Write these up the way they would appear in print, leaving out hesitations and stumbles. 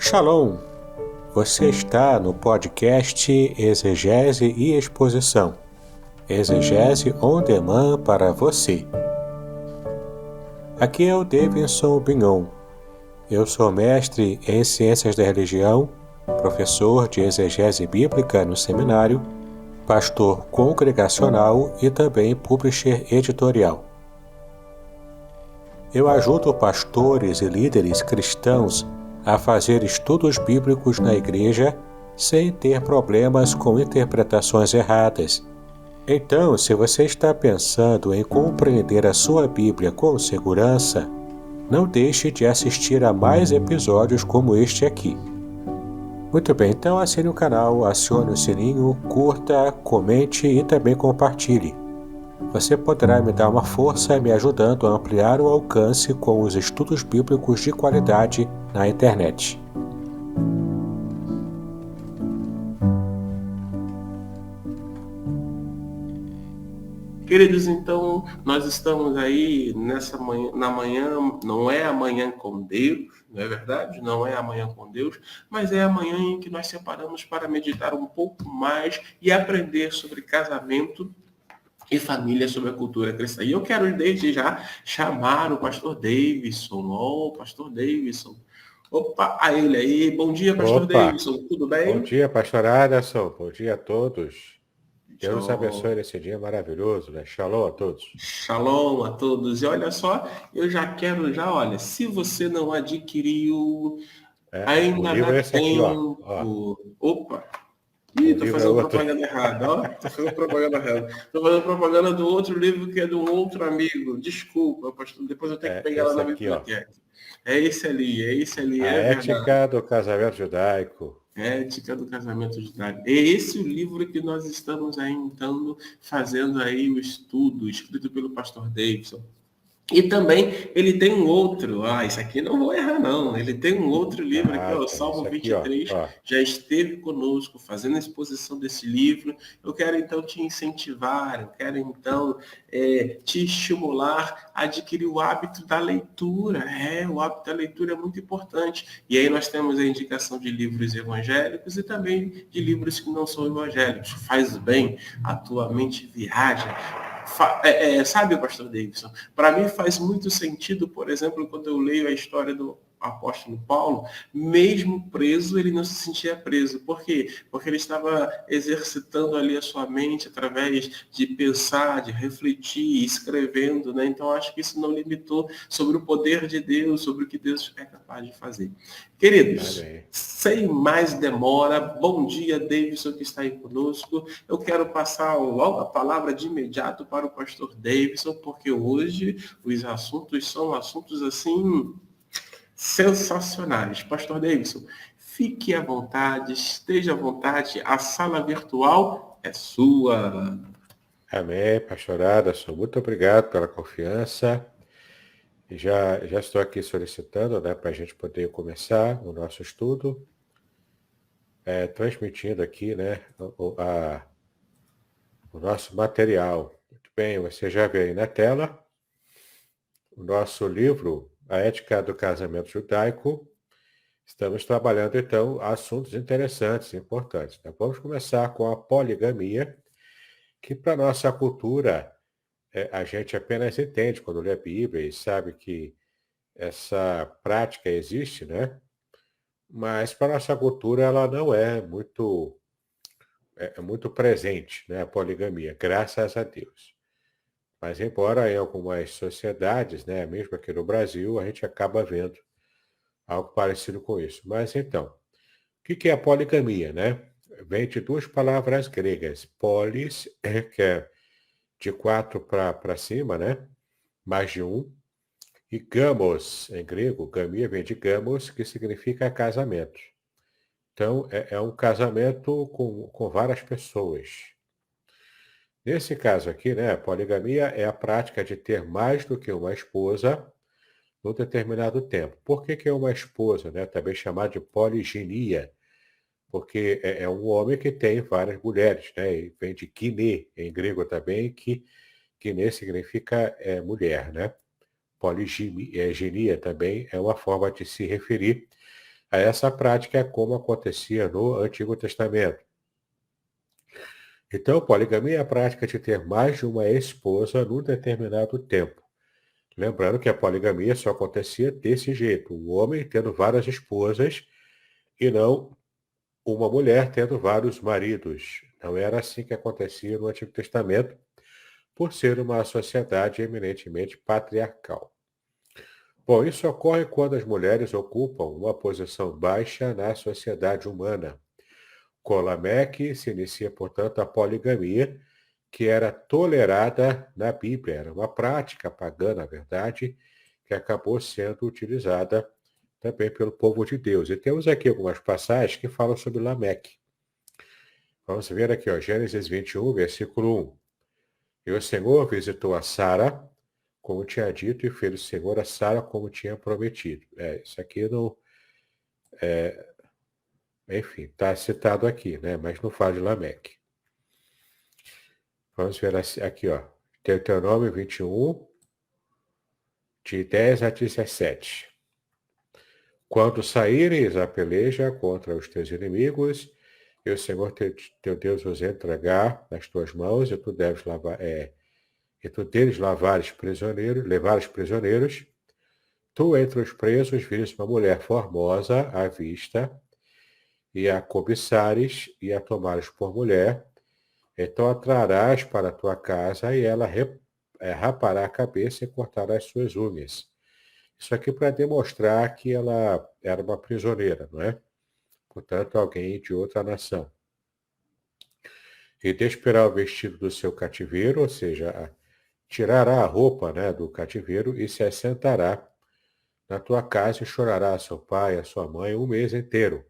Shalom! Você está no podcast Exegese e Exposição. Exegese on demand para você. Aqui é o Davidson Bignon. Eu sou mestre em Ciências da Religião, professor de Exegese Bíblica no seminário, pastor congregacional e também publisher editorial. Eu ajudo pastores e líderes cristãos a fazer estudos bíblicos na igreja sem ter problemas com interpretações erradas. Então, se você está pensando em compreender a sua Bíblia com segurança, não deixe de assistir a mais episódios como este aqui. Muito bem, então assine o canal, acione o sininho, curta, comente e também compartilhe. Você poderá me dar uma força me ajudando a ampliar o alcance com os estudos bíblicos de qualidade na internet. Queridos, então, nós estamos aí nessa manhã, na manhã, não é amanhã com Deus, não é verdade? Não é amanhã com Deus, mas é amanhã em que nós separamos para meditar um pouco mais e aprender sobre casamento e família, sobre a cultura cristã. E eu quero desde já chamar o pastor Davidson. Pastor Davidson. Opa, a ele aí. Bom dia, pastor Opa, Davidson. Tudo bom bem? dia, pastor Aderson, bom dia a todos. Deus nos Show. abençoe nesse dia maravilhoso, né? Shalom a todos. Shalom a todos. E olha só, eu já quero, olha, se você não adquiriu, O ainda livro dá é esse aqui, ó. tempo. Opa! O Ih, tô livro é fazendo outro. propaganda errada, ó. Tô fazendo propaganda errada. Tô fazendo propaganda do outro livro que é de um outro amigo. Desculpa, pastor. Depois eu tenho que É pegar lá esse na aqui, ó. biblioteca. É esse ali, A é verdade. Ética do Casamento Judaico. Ética do casamento judaico. É esse o livro que nós estamos aí, então, fazendo aí o estudo, escrito pelo pastor Davidson. E também ele tem um outro, isso aqui não vou errar não, ele tem um outro livro aqui, ó, o Tem esse Salmo aqui, ó. 23, já esteve conosco fazendo a exposição desse livro. Eu quero então te incentivar, eu quero então te estimular a adquirir o hábito da leitura. O hábito da leitura é muito importante. E aí nós temos a indicação de livros evangélicos e também de livros que não são evangélicos. Faz bem, a tua mente viaja. Sabe, pastor Davidson, para mim faz muito sentido, por exemplo, quando eu leio a história do apóstolo Paulo, mesmo preso, ele não se sentia preso. Por quê? Porque ele estava exercitando ali a sua mente através de pensar, de refletir, escrevendo, né? Então, acho que isso não limitou sobre o poder de Deus, sobre o que Deus é capaz de fazer. Queridos, Amém. sem mais demora, bom dia, Davidson, que está aí conosco. Eu quero passar logo a palavra de imediato para o pastor Davidson, porque hoje os assuntos são assuntos assim sensacionais. Pastor Davidson, fique à vontade, esteja à vontade, a sala virtual é sua. Amém, pastor Aderson. Muito obrigado pela confiança. E já estou aqui solicitando, né, para a gente poder começar o nosso estudo, transmitindo aqui, né, o nosso material. Muito bem, você já vê aí na tela o nosso livro, A Ética do Casamento Judaico. Estamos trabalhando, então, assuntos interessantes, importantes. Então, vamos começar com a poligamia, que para nossa cultura a gente apenas entende quando lê a Bíblia e sabe que essa prática existe, né? Mas para nossa cultura ela não é muito, é muito presente, né? A poligamia, graças a Deus. Mas embora em algumas sociedades, né, mesmo aqui no Brasil, a gente acaba vendo algo parecido com isso. Mas então, o que é a poligamia, né? Vem de duas palavras gregas. Polis, que é de quatro para cima, né? Mais de um. E gamos, em grego, gamia vem de gamos, que significa casamento. Então, é um casamento com várias pessoas. Nesse caso aqui, né, a poligamia é a prática de ter mais do que uma esposa num determinado tempo. Por que é uma esposa, né? Também chamada de poliginia, porque é um homem que tem várias mulheres, né? E vem de kiné, em grego também, que kiné significa mulher, né? Poliginia também é uma forma de se referir essa prática é como acontecia no Antigo Testamento. Então, poligamia é a prática de ter mais de uma esposa num determinado tempo. Lembrando que a poligamia só acontecia desse jeito, o homem tendo várias esposas e não uma mulher tendo vários maridos. Não era assim que acontecia no Antigo Testamento, por ser uma sociedade eminentemente patriarcal. Bom, isso ocorre quando as mulheres ocupam uma posição baixa na sociedade humana. Com Lameque se inicia, portanto, a poligamia, que era tolerada na Bíblia. Era uma prática pagã, na verdade, que acabou sendo utilizada também pelo povo de Deus. E temos aqui algumas passagens que falam sobre Lameque. Vamos ver aqui, ó, Gênesis 21, versículo 1. E o Senhor visitou a Sara, como tinha dito, e fez o Senhor a Sara como tinha prometido. Isso aqui não... enfim, está citado aqui, né? Mas não fala de Lameque. Vamos ver aqui, ó. Deuteronômio 21, de 10 a 17. Quando saíres a peleja contra os teus inimigos, e o Senhor teu Deus os entregar nas tuas mãos, e tu deves levares prisioneiros, tu entre os presos vires uma mulher formosa à vista, e a cobiçares, e a tomares por mulher, então a trarás para a tua casa, e ela rapará a cabeça e cortará as suas unhas. Isso aqui para demonstrar que ela era uma prisioneira, não é? Portanto, alguém de outra nação. E desperá o vestido do seu cativeiro, ou seja, tirará a roupa, né, do cativeiro e se assentará na tua casa e chorará a seu pai, a sua mãe, um mês inteiro.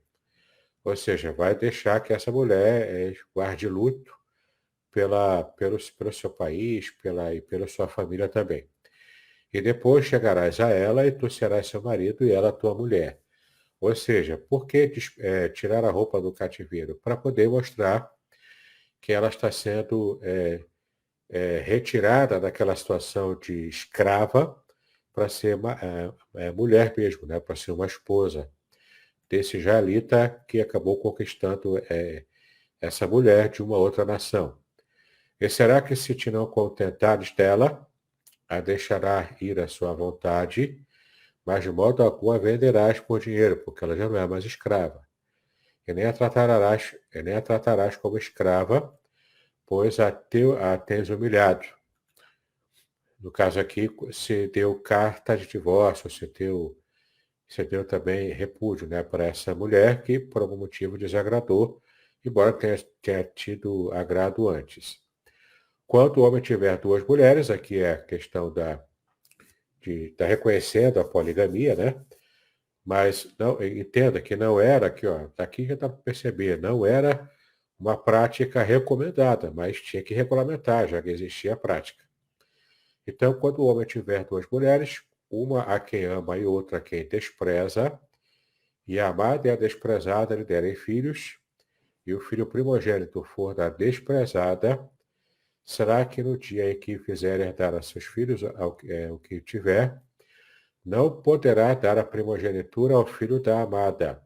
Ou seja, vai deixar que essa mulher guarde luto pelo seu país e pela sua família também. E depois chegarás a ela e tu serás seu marido e ela tua mulher. Ou seja, por que tirar a roupa do cativeiro? Para poder mostrar que ela está sendo retirada daquela situação de escrava para ser uma mulher mesmo, né? Para ser uma esposa desse israelita que acabou conquistando essa mulher de uma outra nação. E será que se te não contentares dela, a deixará ir à sua vontade, mas de modo algum a venderás por dinheiro, porque ela já não é mais escrava. E nem a tratarás como escrava, pois a tens humilhado. No caso aqui, se deu carta de divórcio, se deu também repúdio, né, para essa mulher que por algum motivo desagradou, embora tenha tido agrado antes. Quando o homem tiver duas mulheres, aqui é a questão de estar reconhecendo a poligamia, né? Mas não, entenda que não era, aqui, ó, daqui já dá para perceber, não era uma prática recomendada, mas tinha que regulamentar, já que existia a prática. Então, quando o homem tiver duas mulheres, uma a quem ama e outra a quem despreza, e a amada e a desprezada lhe derem filhos, e o filho primogênito for da desprezada, será que no dia em que fizer herdar a seus filhos o que tiver, não poderá dar a primogenitura ao filho da amada,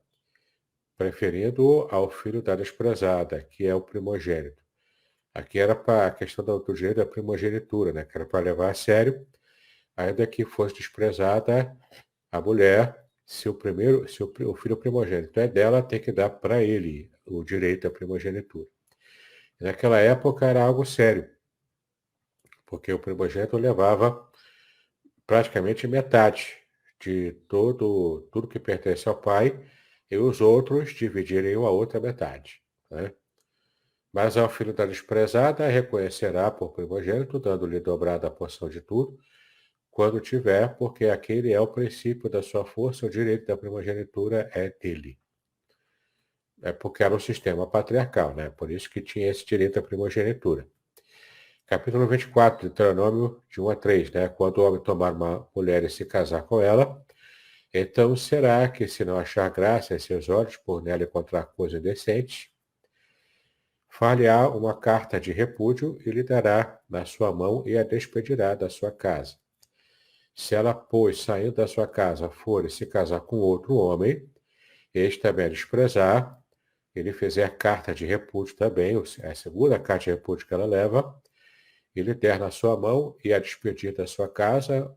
preferindo-o ao filho da desprezada, que é o primogênito. Aqui era para a questão do direito da primogenitura, né? Que era para levar a sério, ainda que fosse desprezada a mulher, se o filho primogênito é dela, tem que dar para ele o direito à primogenitura. E naquela época era algo sério, porque o primogênito levava praticamente metade de tudo que pertence ao pai, e os outros dividirem a outra metade, né? Mas ao filho da desprezada reconhecerá por primogênito, dando-lhe dobrada a porção de tudo, quando tiver, porque aquele é o princípio da sua força, o direito da primogenitura é dele. É porque era um sistema patriarcal, né? Por isso que tinha esse direito à primogenitura. Capítulo 24, Deuteronômio, de 1 a 3, né? Quando o homem tomar uma mulher e se casar com ela, então será que, se não achar graça em seus olhos por nela encontrar coisa decente, far-lhe-á uma carta de repúdio e lhe dará na sua mão e a despedirá da sua casa. Se ela, pois, saindo da sua casa, for e se casar com outro homem, este também a desprezar, ele fizer carta de repúdio também, a segunda carta de repúdio que ela leva, ele der na sua mão e a despedir da sua casa,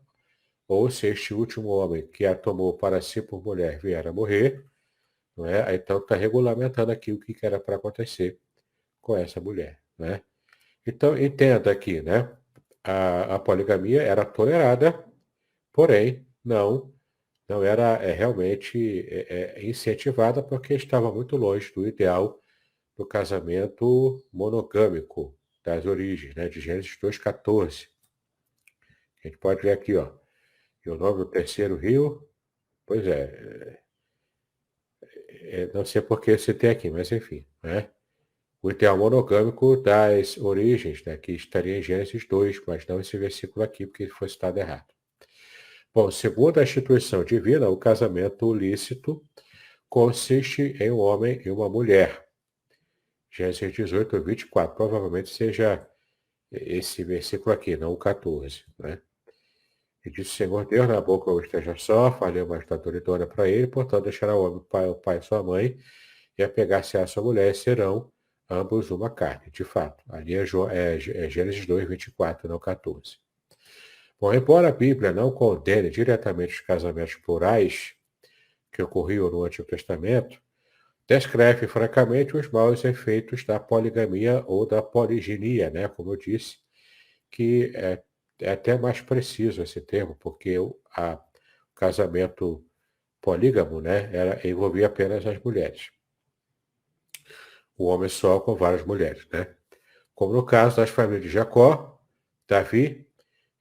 ou se este último homem que a tomou para si por mulher vier a morrer, não é? Então está regulamentando aqui o que era para acontecer com essa mulher, né? Então entenda aqui, né? A poligamia era tolerada, porém não era realmente incentivada porque estava muito longe do ideal do casamento monogâmico das origens, né? De Gênesis 2,14. A gente pode ver aqui, ó. E o nome do terceiro rio, pois não sei por que você tem aqui, mas enfim, né? O ideal monogâmico das origens, né? Que estaria em Gênesis 2, mas não esse versículo aqui, porque foi citado errado. Bom, segundo a instituição divina, o casamento lícito consiste em um homem e uma mulher. Gênesis 18, 24. Provavelmente seja esse versículo aqui, não o 14, né? E disse o Senhor Deus, na boca ou esteja só, falei uma estatura idônea para ele, portanto deixará o homem o pai e sua mãe, e apegar-se à sua mulher, e serão ambos uma carne. De fato, ali é Gênesis 2, 24, não 14. Bom, embora a Bíblia não condene diretamente os casamentos plurais que ocorriam no Antigo Testamento, descreve francamente os maus efeitos da poligamia ou da poliginia, né? Como eu disse, que é até mais preciso esse termo, porque o casamento polígamo, né, envolvia apenas as mulheres. O homem só com várias mulheres, né? Como no caso das famílias de Jacó, Davi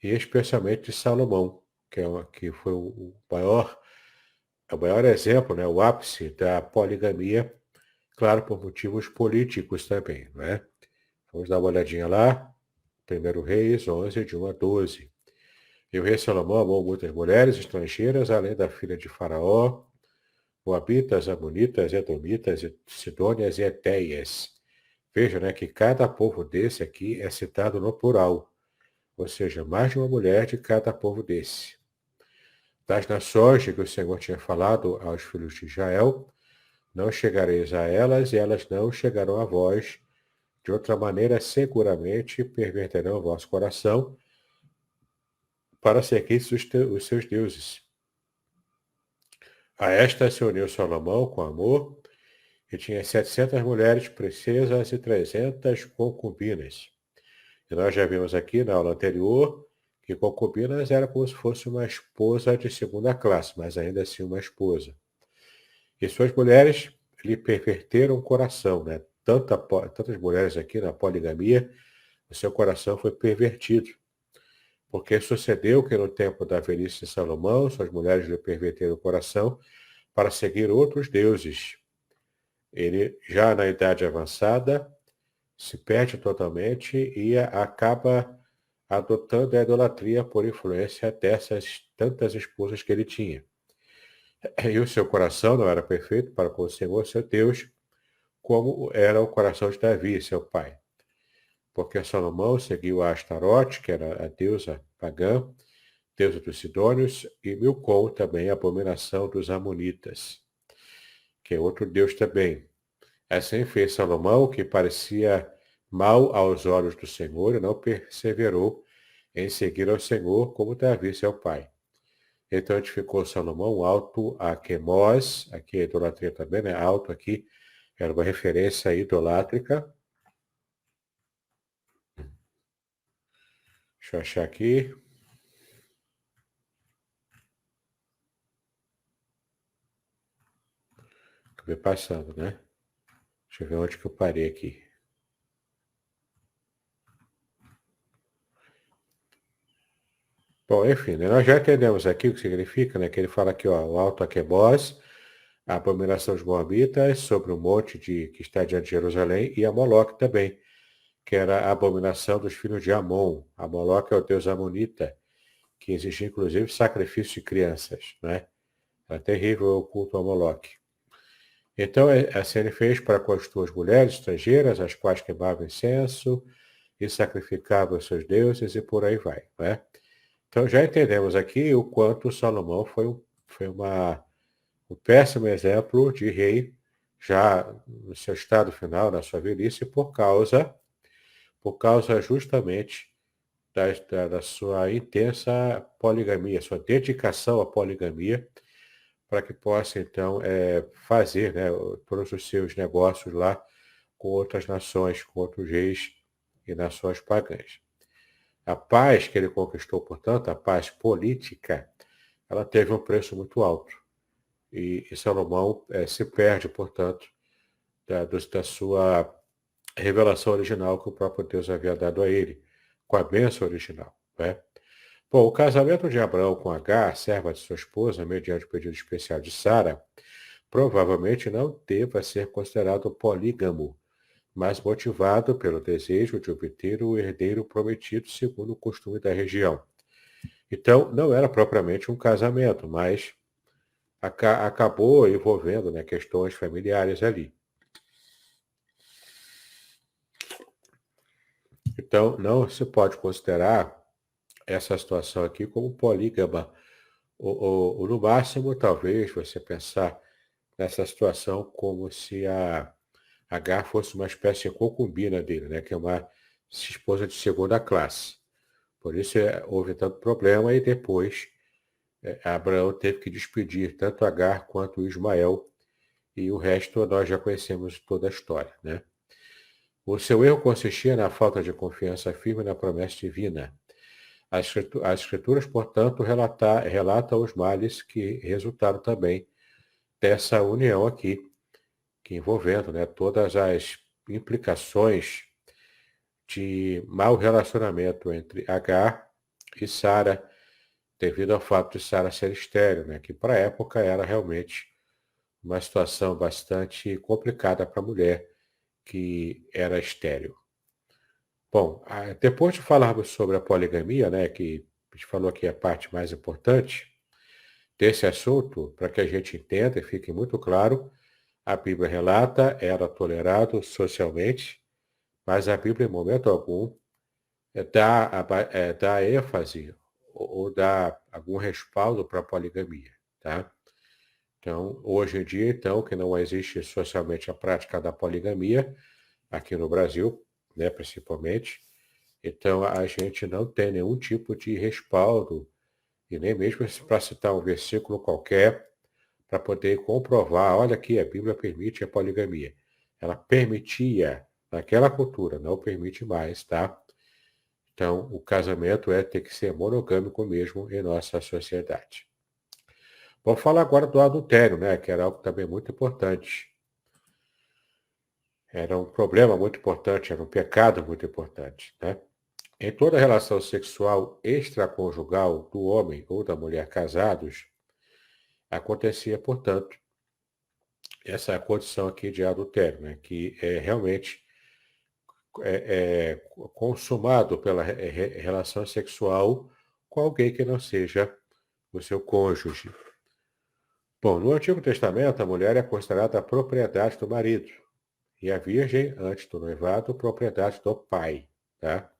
e especialmente de Salomão, que foi o maior exemplo, né, o ápice da poligamia, claro, por motivos políticos também, né? Vamos dar uma olhadinha lá. 1 Reis 11, de 1 a 12. E o rei Salomão amou muitas mulheres estrangeiras, além da filha de Faraó, Moabitas, Amonitas, Edomitas, Sidônias e Etéias. Veja, né, que cada povo desse aqui é citado no plural, ou seja, mais de uma mulher de cada povo desse. Das nações de que o Senhor tinha falado aos filhos de Israel, não chegareis a elas, e elas não chegarão a vós. De outra maneira, seguramente perverterão o vosso coração para seguir os seus deuses. A esta se uniu Salomão com amor, e tinha 700 mulheres princesas e 300 concubinas. E nós já vimos aqui na aula anterior que concubinas era como se fosse uma esposa de segunda classe, mas ainda assim uma esposa. E suas mulheres lhe perverteram o coração, né? Tantas mulheres aqui na poligamia, o seu coração foi pervertido. Porque sucedeu que no tempo da velhice de Salomão, suas mulheres lhe perverteram o coração para seguir outros deuses. Ele, já na idade avançada, se perde totalmente e acaba adotando a idolatria por influência dessas tantas esposas que ele tinha. E o seu coração não era perfeito para com o Senhor, seu Deus, como era o coração de Davi, seu pai. Porque Salomão seguiu a Astarote, que era a deusa pagã, deusa dos Sidônios, e Milcom, também a abominação dos Amonitas, que é outro deus também. Assim fez Salomão, que parecia mal aos olhos do Senhor, e não perseverou em seguir ao Senhor como Davi, seu pai. Então edificou Salomão um alto a Quemós, aqui a idolatria também, né? Alto aqui, era uma referência idolátrica. Deixa eu achar aqui. Acabei passando, né? Deixa eu ver onde que eu parei aqui. Bom, enfim, né? Nós já entendemos aqui o que significa, né? Que ele fala aqui, ó, o alto Aquebós, a abominação dos Moabitas, sobre o monte que está diante de Jerusalém, e a Moloque também, que era a abominação dos filhos de Amon. A Moloque é o deus amonita, que exigia inclusive sacrifício de crianças, né? É terrível o culto a Moloque. Então, assim ele fez para com as tuas mulheres estrangeiras, as quais queimavam incenso e sacrificavam os seus deuses, e por aí vai, né? Então já entendemos aqui o quanto Salomão foi Um péssimo exemplo de rei já no seu estado final, na sua velhice, por causa justamente da sua intensa poligamia, sua dedicação à poligamia, para que possa, então, fazer, né, todos os seus negócios lá com outras nações, com outros reis e nações pagãs. A paz que ele conquistou, portanto, a paz política, ela teve um preço muito alto. E Salomão se perde, portanto, da sua revelação original que o próprio Deus havia dado a ele, com a bênção original. Né? Bom, o casamento de Abraão com Agar, serva de sua esposa, mediante o pedido especial de Sara, provavelmente não deva ser considerado polígamo, mas motivado pelo desejo de obter o herdeiro prometido segundo o costume da região. Então, não era propriamente um casamento, mas acabou envolvendo, né, questões familiares ali. Então, não se pode considerar essa situação aqui como polígama. Ou no máximo, talvez, você pensar nessa situação como se a Agar fosse uma espécie de concubina dele, né, que é uma esposa de segunda classe. Por isso houve tanto problema e depois Abraão teve que despedir tanto Agar quanto Ismael, e o resto nós já conhecemos toda a história, né? O seu erro consistia na falta de confiança firme na promessa divina. As escrituras, portanto, relatam os males que resultaram também dessa união aqui, que envolvendo, né, todas as implicações de mau relacionamento entre Agar e Sara, devido ao fato de Sara ser estéril, né, que para a época era realmente uma situação bastante complicada para a mulher que era estéril. Bom, depois de falarmos sobre a poligamia, né, que a gente falou que é a parte mais importante desse assunto, para que a gente entenda e fique muito claro, a Bíblia relata, era tolerado socialmente, mas a Bíblia, em momento algum, dá ênfase ou dá algum respaldo para a poligamia, tá? Então, hoje em dia, então, que não existe socialmente a prática da poligamia, aqui no Brasil, né, principalmente, então a gente não tem nenhum tipo de respaldo, e nem mesmo para citar um versículo qualquer, para poder comprovar, olha aqui, a Bíblia permite a poligamia. Ela permitia naquela cultura, não permite mais, tá? Então, o casamento tem que ser monogâmico mesmo em nossa sociedade. Vamos falar agora do adultério, né? Que era algo também muito importante. Era um problema muito importante, era um pecado muito importante, né? Em toda relação sexual extraconjugal do homem ou da mulher casados, acontecia, portanto, essa condição aqui de adultério, né? Que é realmente consumado pela relação sexual com alguém que não seja o seu cônjuge. Bom, no Antigo Testamento, a mulher é considerada a propriedade do marido e a virgem, antes do noivado, propriedade do pai, tá?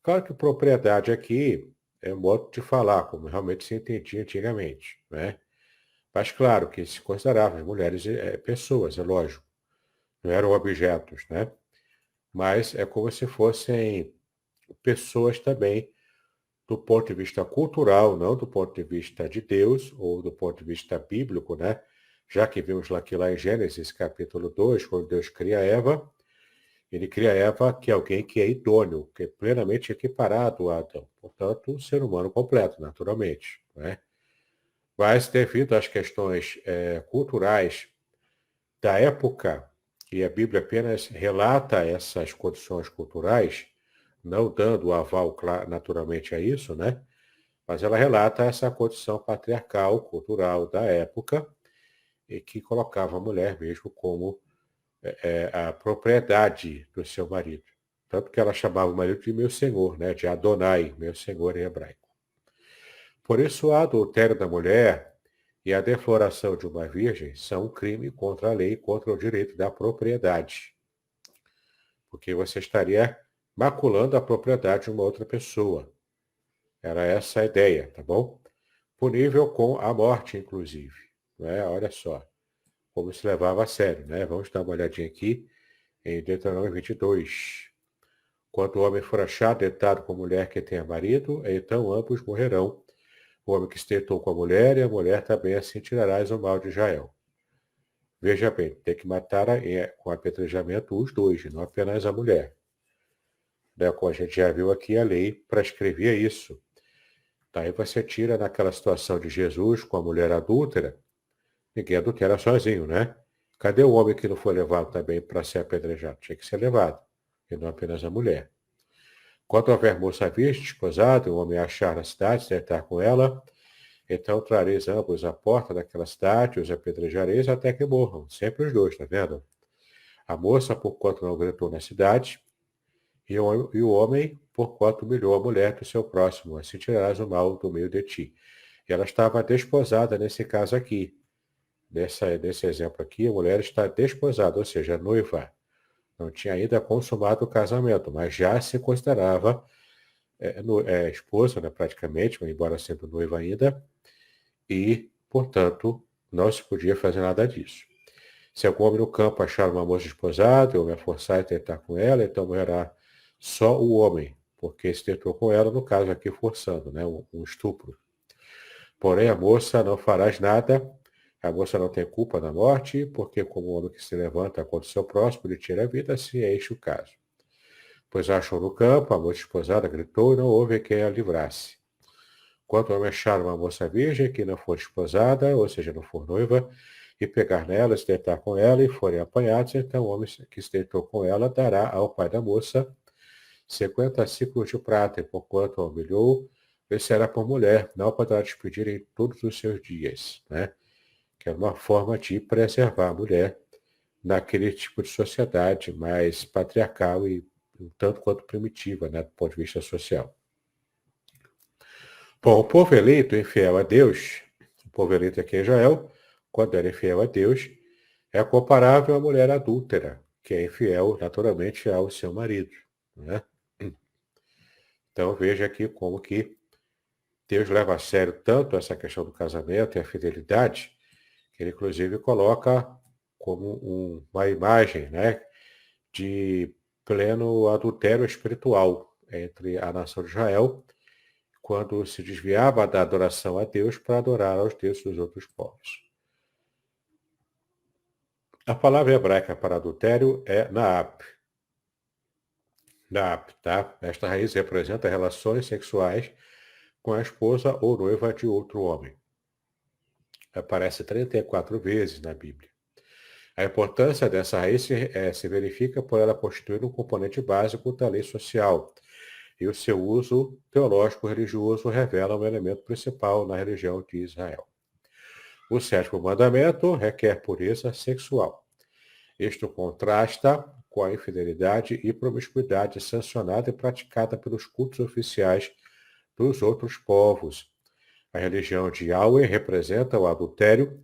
Claro que propriedade aqui é um modo de falar, como realmente se entendia antigamente, né? Mas claro que se consideravam as mulheres pessoas, é lógico, não eram objetos, né? Mas é como se fossem pessoas também do ponto de vista cultural, não do ponto de vista de Deus ou do ponto de vista bíblico, né? Já que vimos lá em Gênesis capítulo 2, quando Deus cria Eva, ele cria Eva, que é alguém que é idôneo, que é plenamente equiparado a Adão. Portanto, um ser humano completo, naturalmente, né? Mas devido às questões culturais da época, e a Bíblia apenas relata essas condições culturais, não dando o aval naturalmente a isso, né? Mas ela relata essa condição patriarcal, cultural da época, e que colocava a mulher mesmo como a propriedade do seu marido. Tanto que ela chamava o marido de meu senhor, né? De Adonai, meu senhor em hebraico. Por isso, o adultério da mulher e a defloração de uma virgem são um crime contra a lei e contra o direito da propriedade. Porque você estaria maculando a propriedade de uma outra pessoa. Era essa a ideia, tá bom? Punível com a morte, inclusive. né? Olha só, como se levava a sério, né? Vamos dar uma olhadinha aqui em Deuteronômio 22. Quando o homem for achado deitado com a mulher que tenha marido, então ambos morrerão. O homem que se deitou com a mulher e a mulher também, assim tirarás o mal de Israel. Veja bem, tem que matar com apedrejamento os dois, não apenas a mulher. Né? Como a gente já viu aqui, a lei prescrevia isso. Daí você tira naquela situação de Jesus com a mulher adúltera, ninguém adultera sozinho, né? Cadê o homem que não foi levado também para ser apedrejado? Tinha que ser levado, e não apenas a mulher. Quando houver moça virgem, desposada, e o homem achar na cidade, se deitar com ela, então trareis ambos à porta daquela cidade, os apedrejareis até que morram. Sempre os dois, tá vendo? A moça, porquanto não gritou na cidade, e o homem, porquanto humilhou a mulher do seu próximo. Assim tirarás o mal do meio de ti. E ela estava desposada nesse caso aqui. Nesse exemplo aqui, a mulher está desposada, ou seja, noiva. Não tinha ainda consumado o casamento, mas já se considerava esposa, né, praticamente, embora sendo noiva ainda, e, portanto, não se podia fazer nada disso. Se algum homem no campo achar uma moça desposada, ou me forçar a tentar com ela, então morrerá só o homem, porque se tentou com ela, no caso aqui forçando, né, um estupro. Porém, a moça não farás nada, a moça não tem culpa na morte, porque como o homem que se levanta contra o seu próximo lhe tira a vida, se é este o caso. Pois achou no campo, a moça desposada gritou e não houve quem a livrasse. Quando o homem achar uma moça virgem que não for desposada, ou seja, não for noiva, e pegar nela, se deitar com ela e forem apanhados, então o homem que se deitou com ela dará ao pai da moça 50 ciclos de prata, e porquanto a humilhou, ele será por mulher, não poderá despedir em todos os seus dias, né? Que é uma forma de preservar a mulher naquele tipo de sociedade mais patriarcal e um tanto quanto primitiva, né, do ponto de vista social. Bom, o povo eleito infiel a Deus, o povo eleito aqui em Israel, quando era infiel a Deus, é comparável à mulher adúltera, que é infiel naturalmente ao seu marido, né? Então veja aqui como que Deus leva a sério tanto essa questão do casamento e a fidelidade, que ele inclusive coloca como uma imagem, né, de pleno adultério espiritual entre a nação de Israel, quando se desviava da adoração a Deus para adorar aos deuses dos outros povos. A palavra hebraica para adultério é naap. Naap, tá? Esta raiz representa relações sexuais com a esposa ou noiva de outro homem. Aparece 34 vezes na Bíblia. A importância dessa raiz se verifica por ela constituir um componente básico da lei social, e o seu uso teológico-religioso revela um elemento principal na religião de Israel. O sétimo mandamento requer pureza sexual. Isto contrasta com a infidelidade e promiscuidade sancionada e praticada pelos cultos oficiais dos outros povos. A religião de Yahweh representa o adultério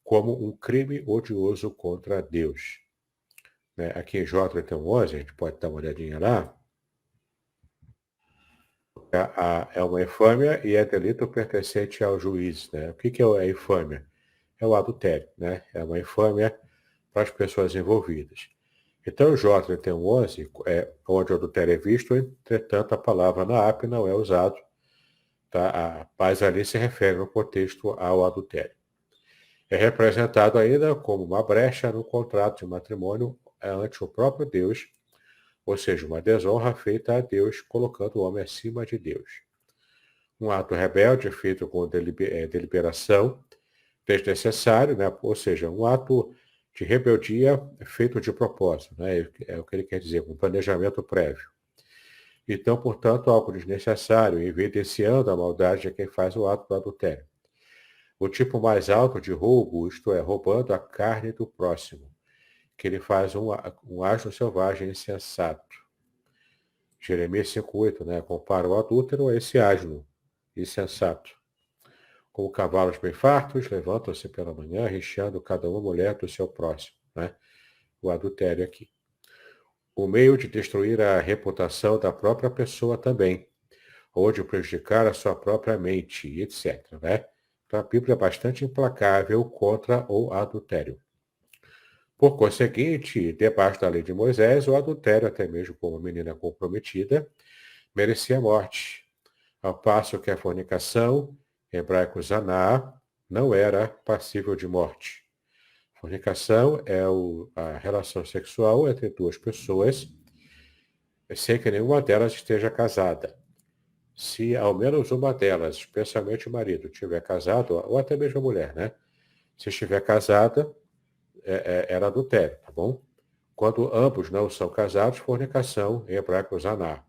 como um crime odioso contra Deus. Aqui em Jó 31:11, a gente pode dar uma olhadinha lá. É uma infâmia e é delito pertencente ao juiz. Né? O que é a infâmia? É o adultério. Né? É uma infâmia para as pessoas envolvidas. Então, Jó 31:11, onde o adultério é visto, entretanto, a palavra naap não é usado, tá? Mas ali se refere no contexto ao adultério. É representado ainda como uma brecha no contrato de matrimônio ante o próprio Deus, ou seja, uma desonra feita a Deus, colocando o homem acima de Deus. Um ato rebelde feito com deliberação desnecessário, né? Ou seja, um ato de rebeldia feito de propósito, né? É o que ele quer dizer, com planejamento prévio. Então, portanto, algo desnecessário, evidenciando a maldade de quem faz o ato do adultério. O tipo mais alto de roubo, isto é, roubando a carne do próximo, que ele faz um asno selvagem insensato. Jeremias 5:8, né? Compara o adúltero a esse asno insensato. Como cavalos bem fartos, levantam-se pela manhã, recheando cada uma mulher do seu próximo, né? O adultério aqui. O meio de destruir a reputação da própria pessoa também, ou de prejudicar a sua própria mente, etc., né? Então, a Bíblia é bastante implacável contra o adultério. Por conseguinte, debaixo da lei de Moisés, o adultério, até mesmo com uma menina comprometida, merecia morte, ao passo que a fornicação, em hebraico zaná, não era passível de morte. Fornicação é a relação sexual entre duas pessoas, sem que nenhuma delas esteja casada. Se ao menos uma delas, especialmente o marido, estiver casado, ou até mesmo a mulher, né? Se estiver casada, era adultério, tá bom? Quando ambos não são casados, fornicação, em hebraico zaná.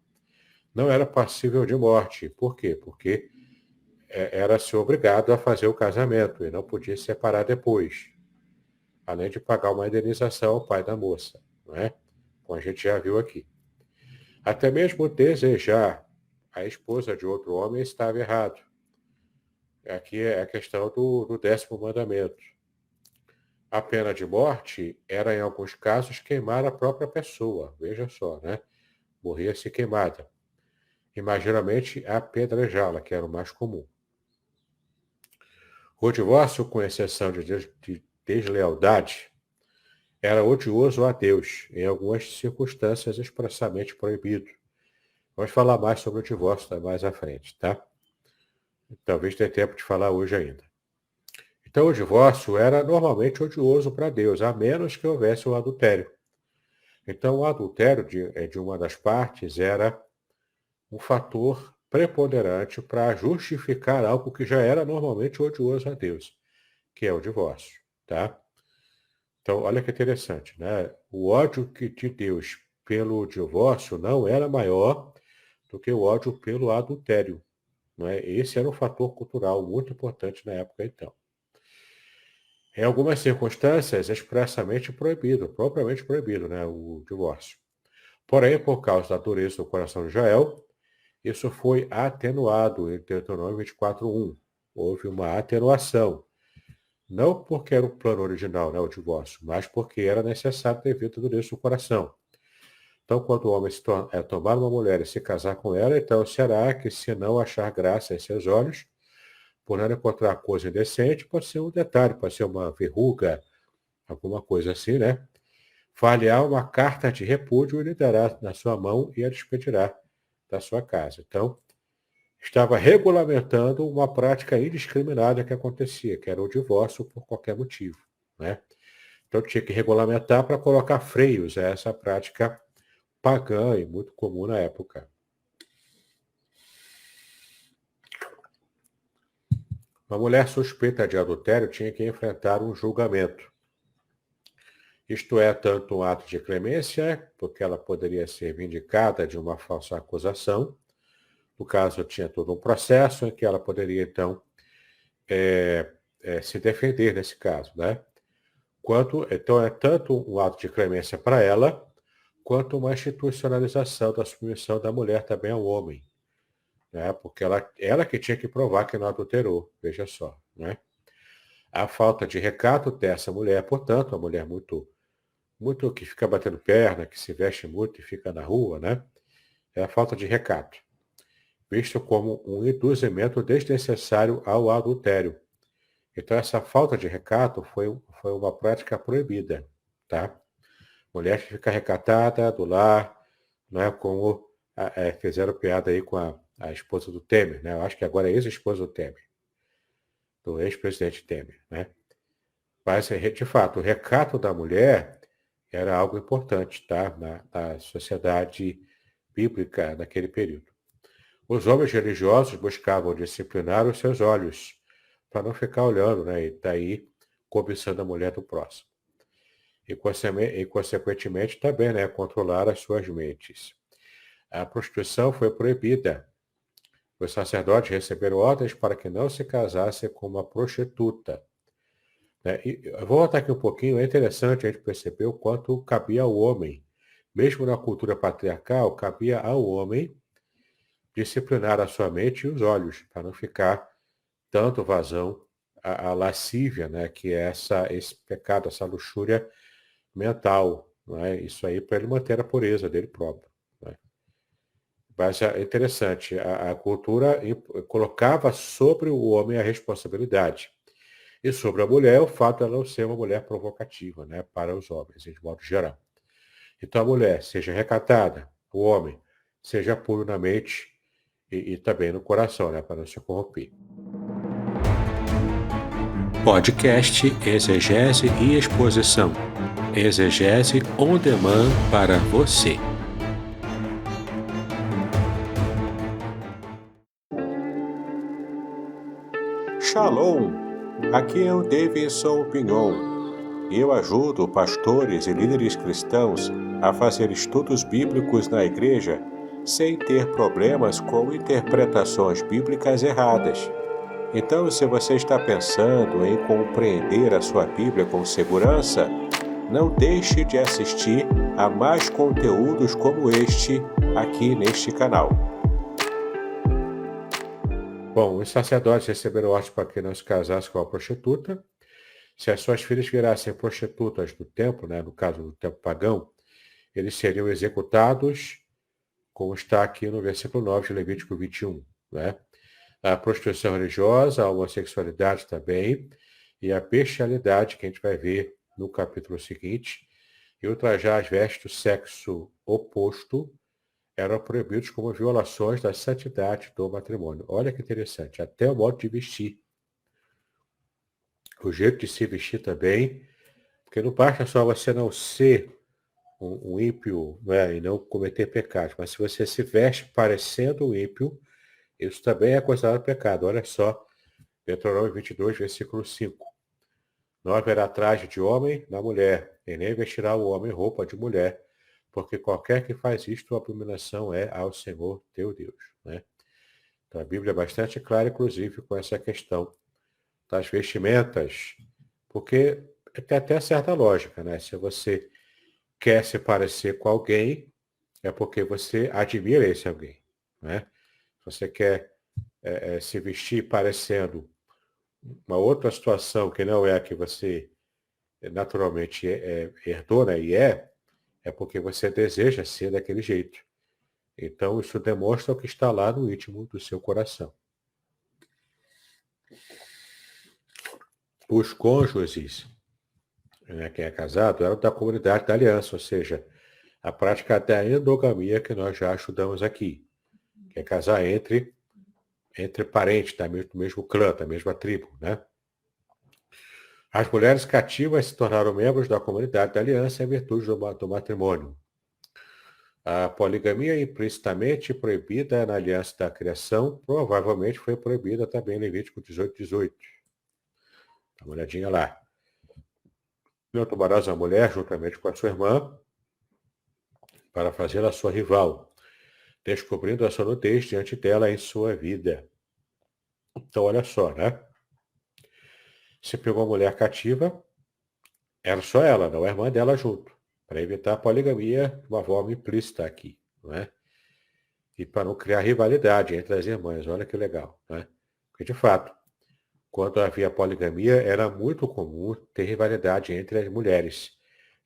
Não era passível de morte. Por quê? Porque era-se obrigado a fazer o casamento e não podia se separar depois, além de pagar uma indenização ao pai da moça, não é? Como a gente já viu aqui. Até mesmo desejar a esposa de outro homem estava errado. Aqui é a questão do 10º mandamento. A pena de morte era, em alguns casos, queimar a própria pessoa. Veja só, né? Morria-se queimada. E, mais geralmente, apedrejá-la, que era o mais comum. O divórcio, com exceção de deslealdade, era odioso a Deus, em algumas circunstâncias expressamente proibido. Vamos falar mais sobre o divórcio mais à frente, tá? Talvez tenha tempo de falar hoje ainda. Então, o divórcio era normalmente odioso para Deus, a menos que houvesse o adultério. Então, o adultério de uma das partes era um fator preponderante para justificar algo que já era normalmente odioso a Deus, que é o divórcio, tá? Então, olha que interessante, né? O ódio de Deus pelo divórcio não era maior do que o ódio pelo adultério, não é? Esse era um fator cultural muito importante na época, então. Em algumas circunstâncias, expressamente proibido, propriamente proibido, né, o divórcio. Porém, por causa da dureza do coração de Israel, isso foi atenuado em Deuteronômio 24:1. Houve uma atenuação. Não porque era o plano original, né, o divórcio, mas porque era necessário devido à dureza do coração. Então, quando o homem tomar uma mulher e se casar com ela, então será que, se não achar graça em seus olhos, por não encontrar coisa indecente, pode ser um detalhe, pode ser uma verruga, alguma coisa assim, né? Far-lhe-á uma carta de repúdio e lhe dará na sua mão e a despedirá da sua casa. Então, estava regulamentando uma prática indiscriminada que acontecia, que era o divórcio por qualquer motivo, né? Então, tinha que regulamentar para colocar freios a essa prática pagã e muito comum na época. Uma mulher suspeita de adultério tinha que enfrentar um julgamento. Isto é, tanto um ato de clemência, porque ela poderia ser vindicada de uma falsa acusação. No caso, tinha todo um processo em que ela poderia, então, se defender nesse caso, né? Então, é tanto um ato de clemência para ela, quanto uma institucionalização da submissão da mulher também ao homem, né? Porque ela que tinha que provar que não adulterou, veja só, né? A falta de recato dessa mulher, portanto, a mulher muito que fica batendo perna, que se veste muito e fica na rua, né? É a falta de recato, visto como um induzimento desnecessário ao adultério. Então, essa falta de recato foi uma prática proibida, tá? Mulher que fica recatada do lar, não é como fizeram piada aí com a esposa do Temer, né? Eu acho que agora é ex-esposa do Temer, do ex-presidente Temer, né? Mas, de fato, o recato da mulher era algo importante, tá? Na sociedade bíblica daquele período. Os homens religiosos buscavam disciplinar os seus olhos, para não ficar olhando, né? E daí cobiçando a mulher do próximo. E, consequentemente, também, né? Controlar as suas mentes. A prostituição foi proibida. Os sacerdotes receberam ordens para que não se casassem com uma prostituta. E eu vou voltar aqui um pouquinho, é interessante a gente perceber o quanto cabia ao homem. Mesmo na cultura patriarcal, cabia ao homem disciplinar a sua mente e os olhos, para não ficar tanto vazão à lascívia, né, que é esse pecado, essa luxúria mental. Não é? Isso aí para ele manter a pureza dele próprio. Né? Mas é interessante, a cultura colocava sobre o homem a responsabilidade. E sobre a mulher, o fato de ela não ser uma mulher provocativa, né, para os homens, de modo geral. Então a mulher seja recatada, o homem seja puro na mente e também no coração, né, para não se corromper. Podcast Exegese e Exposição. Exegese on demand para você. Shalom! Aqui é o Davidson Pignon. Eu ajudo pastores e líderes cristãos a fazer estudos bíblicos na igreja sem ter problemas com interpretações bíblicas erradas. Então, se você está pensando em compreender a sua Bíblia com segurança, não deixe de assistir a mais conteúdos como este aqui neste canal. Bom, os sacerdotes receberam ordem para que não se casasse com a prostituta. Se as suas filhas virassem prostitutas do templo, né, no caso do templo pagão, eles seriam executados, como está aqui no versículo 9 de Levítico 21. Né? A prostituição religiosa, a homossexualidade também, e a bestialidade, que a gente vai ver no capítulo seguinte, e ultrajar as vestes do sexo oposto eram proibidos como violações da santidade do matrimônio. Olha que interessante, até o modo de vestir. O jeito de se vestir também, porque não basta só você não ser um ímpio, né, e não cometer pecados, mas se você se veste parecendo um ímpio, isso também é considerado pecado. Olha só, Deuteronômio 22, versículo 5. Não haverá traje de homem na mulher, e nem vestirá o homem roupa de mulher, porque qualquer que faz isto, a abominação é ao Senhor teu Deus. Né? Então a Bíblia é bastante clara, inclusive, com essa questão das vestimentas, porque tem até certa lógica, né? Se você quer se parecer com alguém, é porque você admira esse alguém. Né? Se você quer se vestir parecendo uma outra situação que não é a que você naturalmente herdou, né? E é porque você deseja ser daquele jeito. Então, isso demonstra o que está lá no íntimo do seu coração. Os cônjuges, né, quem é casado, eram da comunidade da aliança, ou seja, a prática da endogamia que nós já estudamos aqui, que é casar entre parentes do mesmo clã, da mesma tribo, né? As mulheres cativas se tornaram membros da comunidade da aliança em virtude do matrimônio. A poligamia implicitamente proibida na aliança da criação, provavelmente foi proibida também em Levítico 18:18. Dá uma olhadinha lá. Não tomarás a mulher juntamente com a sua irmã para fazê-la sua rival, descobrindo a sua nudez diante dela em sua vida. Então, olha só, né? Se pegou uma mulher cativa, era só ela, não a irmã dela junto, para evitar a poligamia de uma forma implícita aqui, não é? E para não criar rivalidade entre as irmãs, olha que legal, né? Porque, de fato, quando havia poligamia, era muito comum ter rivalidade entre as mulheres,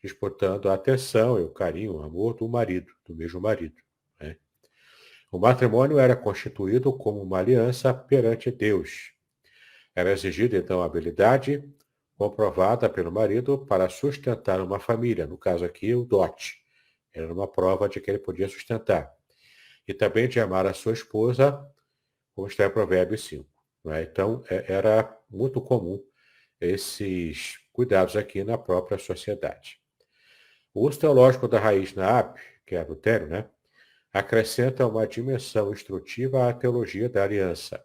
disputando a atenção e o carinho, o amor do marido, do mesmo marido. Né? O matrimônio era constituído como uma aliança perante Deus. Era exigida, então, a habilidade comprovada pelo marido para sustentar uma família, no caso aqui, o dote. Era uma prova de que ele podia sustentar. E também de amar a sua esposa, como está em Provérbios 5. Né? Então, era muito comum esses cuidados aqui na própria sociedade. O uso teológico da raiz Naap, que é adultério, né, acrescenta uma dimensão instrutiva à teologia da aliança.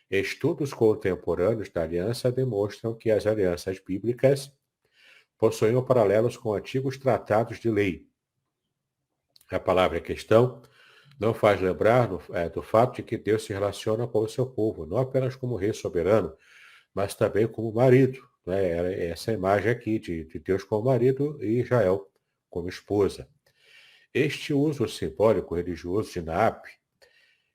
Estudos contemporâneos da aliança demonstram que as alianças bíblicas possuíam paralelos com antigos tratados de lei. A palavra em questão não faz lembrar do fato de que Deus se relaciona com o seu povo, não apenas como rei soberano, mas também como marido. Né? Era essa imagem aqui de Deus como marido e Israel como esposa. Este uso simbólico religioso de Naap,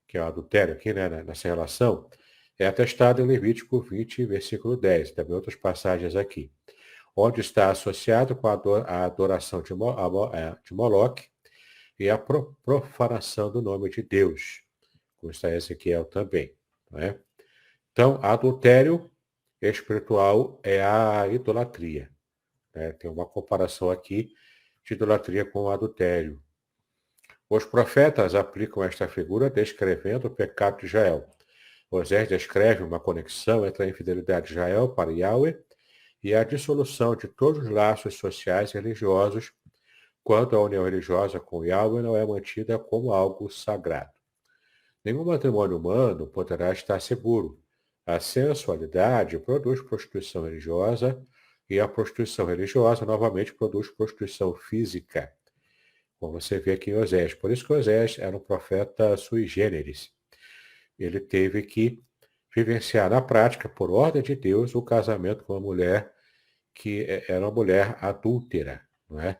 que é o adultério aqui, né, nessa relação, é atestado em Levítico 20, versículo 10, também outras passagens aqui, onde está associado com a adoração de Moloque e a profanação do nome de Deus, como está em Ezequiel também. Não é? Então, adultério espiritual é a idolatria. Né? Tem uma comparação aqui de idolatria com adultério. Os profetas aplicam esta figura descrevendo o pecado de Israel. Osés descreve uma conexão entre a infidelidade de Israel para Yahweh e a dissolução de todos os laços sociais e religiosos quando a união religiosa com Yahweh não é mantida como algo sagrado. Nenhum matrimônio humano poderá estar seguro. A sensualidade produz prostituição religiosa e a prostituição religiosa novamente produz prostituição física, como você vê aqui em Osés. Por isso que Osés era um profeta sui generis. Ele teve que vivenciar na prática, por ordem de Deus, o casamento com uma mulher que era uma mulher adúltera, não é?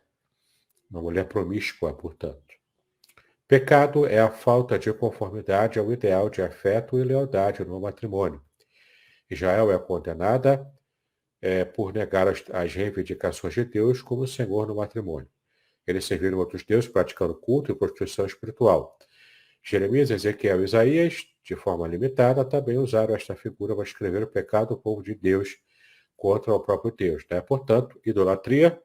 Uma mulher promíscua, portanto. Pecado é a falta de conformidade ao ideal de afeto e lealdade no matrimônio. Israel é condenada por negar as reivindicações de Deus como Senhor no matrimônio. Eles serviram outros deuses praticando culto e prostituição espiritual. Jeremias, Ezequiel e Isaías, de forma limitada, também usaram esta figura para escrever o pecado do povo de Deus contra o próprio Deus. Né? Portanto, idolatria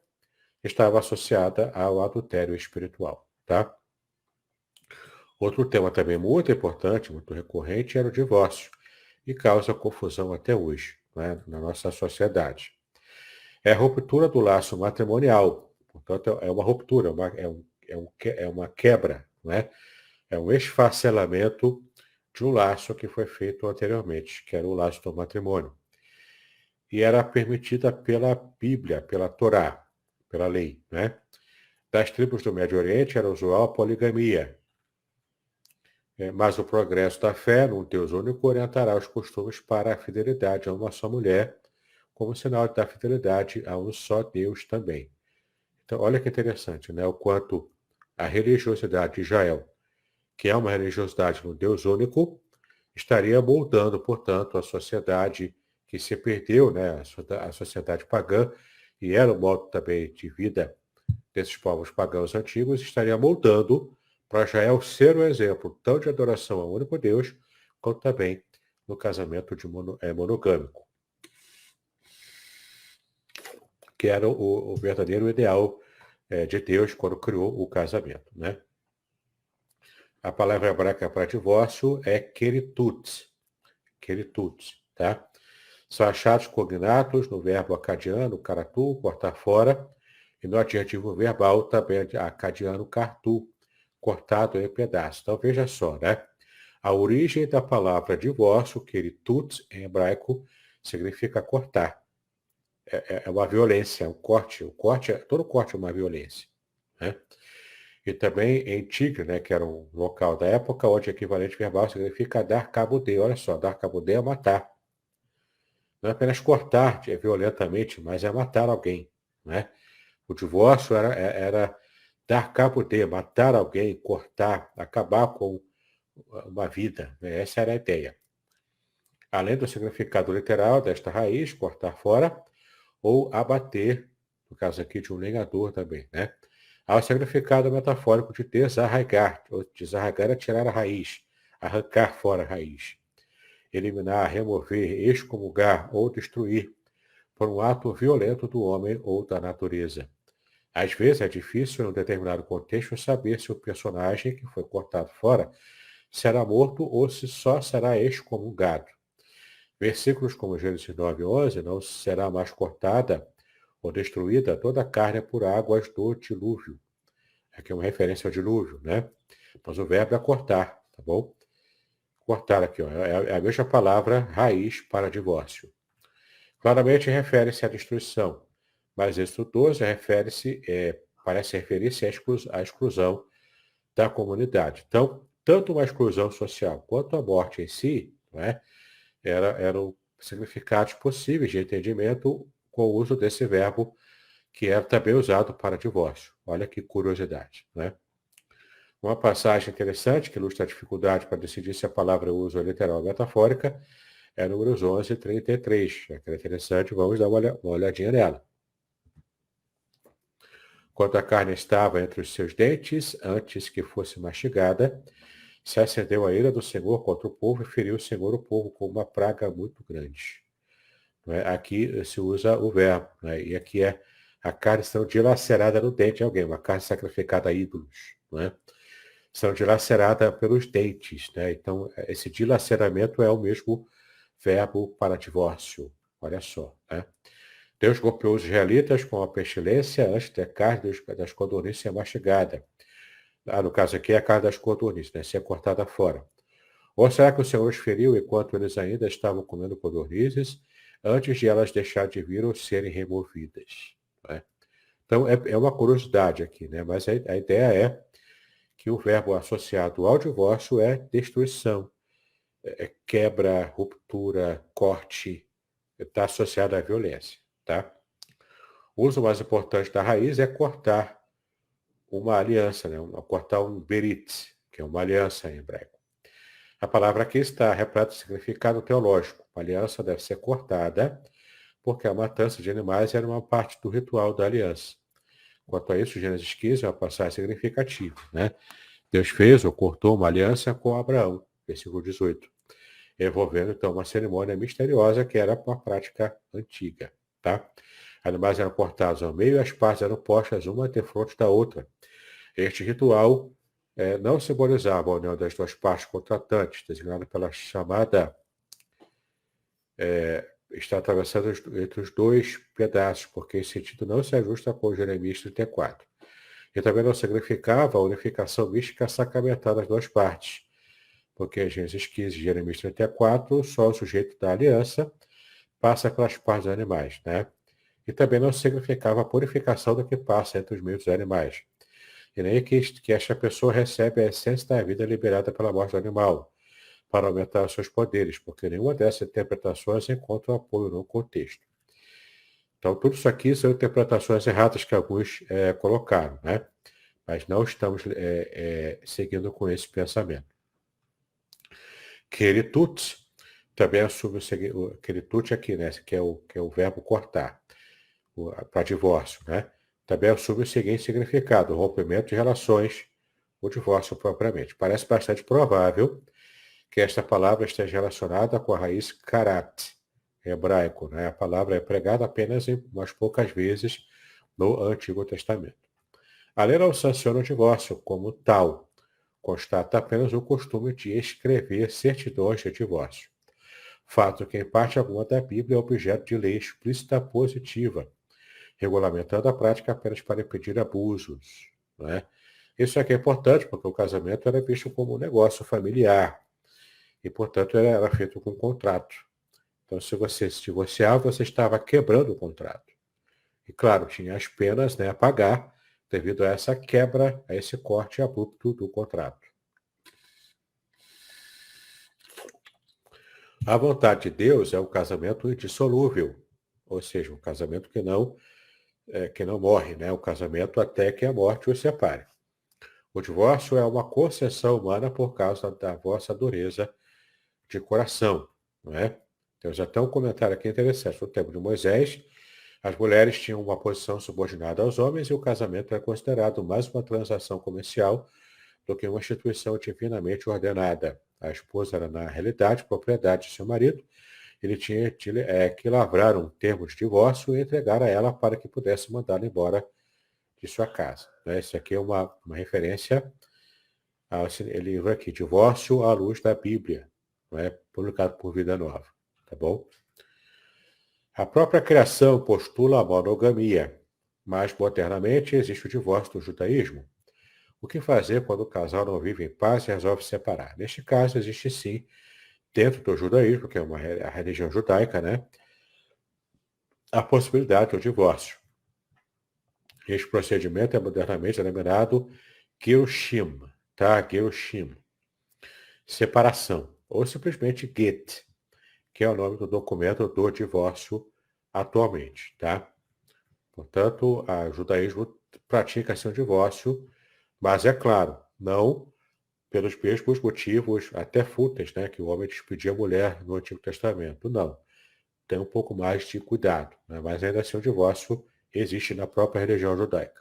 estava associada ao adultério espiritual. Tá? Outro tema também muito importante, muito recorrente, era o divórcio, e causa confusão até hoje, né, na nossa sociedade. É a ruptura do laço matrimonial, portanto, é uma ruptura, é uma quebra, né? É um esfacelamento de um laço que foi feito anteriormente, que era o laço do matrimônio. E era permitida pela Bíblia, pela Torá, pela lei, né? Das tribos do Médio Oriente era usual a poligamia. Mas o progresso da fé num Deus único orientará os costumes para a fidelidade a uma só mulher, como sinal da fidelidade a um só Deus também. Então, olha que interessante, né? O quanto a religiosidade de Israel, que é uma religiosidade no Deus único, estaria moldando, portanto, a sociedade que se perdeu, né? A sociedade pagã, e era o modo também de vida desses povos pagãos antigos, estaria moldando para Israel ser o exemplo tanto de adoração ao único Deus, quanto também no casamento monogâmico, que era o verdadeiro ideal de Deus quando criou o casamento. Né? A palavra hebraica para divórcio é keritut, tá? São achados cognatos no verbo acadiano, karatu, cortar fora, e no adjetivo verbal também acadiano kartu, cortado em pedaços. Então veja só, né? A origem da palavra divórcio, keritut, em hebraico, significa cortar. É uma violência, é um corte. Todo corte é uma violência. Né? E também em Tigre, né, que era um local da época, onde o equivalente verbal significa dar cabo de. Olha só, dar cabo de é matar. Não é apenas cortar violentamente, mas é matar alguém. Né? O divórcio era dar cabo de, matar alguém, cortar, acabar com uma vida. Né? Essa era a ideia. Além do significado literal desta raiz, cortar fora, ou abater, no caso aqui de um lenhador também, né? Há o significado metafórico de desarraigar. Desarraigar é tirar a raiz, arrancar fora a raiz. Eliminar, remover, excomungar ou destruir por um ato violento do homem ou da natureza. Às vezes é difícil, em um determinado contexto, saber se o personagem que foi cortado fora será morto ou se só será excomungado. Versículos como Gênesis 9:11, não será mais cortada ou destruída toda a carne por águas do dilúvio. Aqui é uma referência ao dilúvio, né? Mas o verbo é cortar, tá bom? Cortar aqui, ó, é a mesma palavra raiz para divórcio. Claramente refere-se à destruição, mas êxodo 12 parece referir-se à exclusão da comunidade. Então, tanto uma exclusão social quanto a morte em si, não é? Eram significados possíveis de entendimento com o uso desse verbo, que era também usado para divórcio. Olha que curiosidade. Né? Uma passagem interessante que ilustra a dificuldade para decidir se a palavra uso é literal ou metafórica é Números 11:33. É interessante, vamos dar uma olhadinha nela. Quando a carne estava entre os seus dentes, antes que fosse mastigada, se acendeu a ira do Senhor contra o povo e feriu o Senhor o povo com uma praga muito grande. Não é? Aqui se usa o verbo, né? E aqui é a carne sendo dilacerada no dente de alguém, uma carne sacrificada a ídolos, não é? São dilacerada pelos dentes, né? Então, esse dilaceramento é o mesmo verbo para divórcio. Olha só, né? Deus golpeou os israelitas com a pestilência antes da carne das codornizes ser mastigada. No caso aqui, é a carne das codornizes, né? Ser cortada fora. Ou será que o Senhor os feriu enquanto eles ainda estavam comendo codornizes, antes de elas deixarem de vir ou serem removidas? Né? Então, é uma curiosidade aqui, né? Mas a ideia é que o verbo associado ao divórcio é destruição, quebra, ruptura, corte, está associado à violência. Tá? O uso mais importante da raiz é cortar uma aliança, né? Cortar um berit, que é uma aliança em hebraico. A palavra aqui está repleta de significado teológico. A aliança deve ser cortada, porque a matança de animais era uma parte do ritual da aliança. Quanto a isso, Gênesis 15 é uma passagem significativa, né? Deus fez ou cortou uma aliança com Abraão, versículo 18, envolvendo então uma cerimônia misteriosa que era uma prática antiga, tá? Animais eram cortados ao meio e as partes eram postas uma defronte da outra. Este ritual não simbolizava a união das duas partes contratantes, designada pela chamada está atravessando entre os dois pedaços, porque esse sentido não se ajusta com Jeremias 34. E também não significava a unificação mística sacramental das duas partes, porque em Gênesis 15 e Jeremias 34, só o sujeito da aliança passa pelas partes dos animais, né? E também não significava a purificação do que passa entre os meios dos animais. E nem que esta pessoa recebe a essência da vida liberada pela morte do animal, para aumentar os seus poderes, porque nenhuma dessas interpretações encontra apoio no contexto. Então, tudo isso aqui são interpretações erradas que alguns colocaram, né? Mas não estamos seguindo com esse pensamento. Queritut também assume o queritut aqui, né? Que é o verbo cortar, para divórcio, né? Também assume o seguinte significado: o rompimento de relações, o divórcio propriamente. Parece bastante provável que esta palavra esteja relacionada com a raiz karat, hebraico, né? A palavra é empregada apenas umas poucas vezes no Antigo Testamento. A lei não sanciona o divórcio como tal, constata apenas o costume de escrever certidões de divórcio. Fato que, em parte alguma da Bíblia, é objeto de lei explícita positiva, regulamentando a prática apenas para impedir abusos. Né? Isso aqui é importante porque o casamento era visto como um negócio familiar e, portanto, era feito com contrato. Então, se você se divorciava, você estava quebrando o contrato. E, claro, tinha as penas, né, a pagar devido a essa quebra, a esse corte abrupto do contrato. A vontade de Deus é o casamento indissolúvel, ou seja, um casamento que não morre, né? O casamento até que a morte os separe. O divórcio é uma concessão humana por causa da vossa dureza de coração, não é? Temos até um comentário aqui interessante. No tempo de Moisés, as mulheres tinham uma posição subordinada aos homens e o casamento era considerado mais uma transação comercial do que uma instituição divinamente ordenada. A esposa era, na realidade, propriedade de seu marido. Ele tinha que lavrar um termo de divórcio e entregar a ela para que pudesse mandá-la embora de sua casa. Isso aqui é uma referência ao livro aqui, Divórcio à Luz da Bíblia, publicado por Vida Nova. Tá bom? A própria criação postula a monogamia, mas modernamente existe o divórcio do judaísmo. O que fazer quando o casal não vive em paz e resolve se separar? Neste caso, existe sim, dentro do judaísmo, que é a religião judaica, né, a possibilidade do divórcio. Este procedimento é modernamente denominado Girushim, tá? Girushim. Separação, ou simplesmente get, que é o nome do documento do divórcio atualmente, tá? Portanto, o judaísmo pratica seu divórcio, mas é claro, não pelos mesmos motivos até fúteis, né, que o homem despedia a mulher no Antigo Testamento. Não. Tem um pouco mais de cuidado, né, mas ainda assim o divórcio existe na própria religião judaica.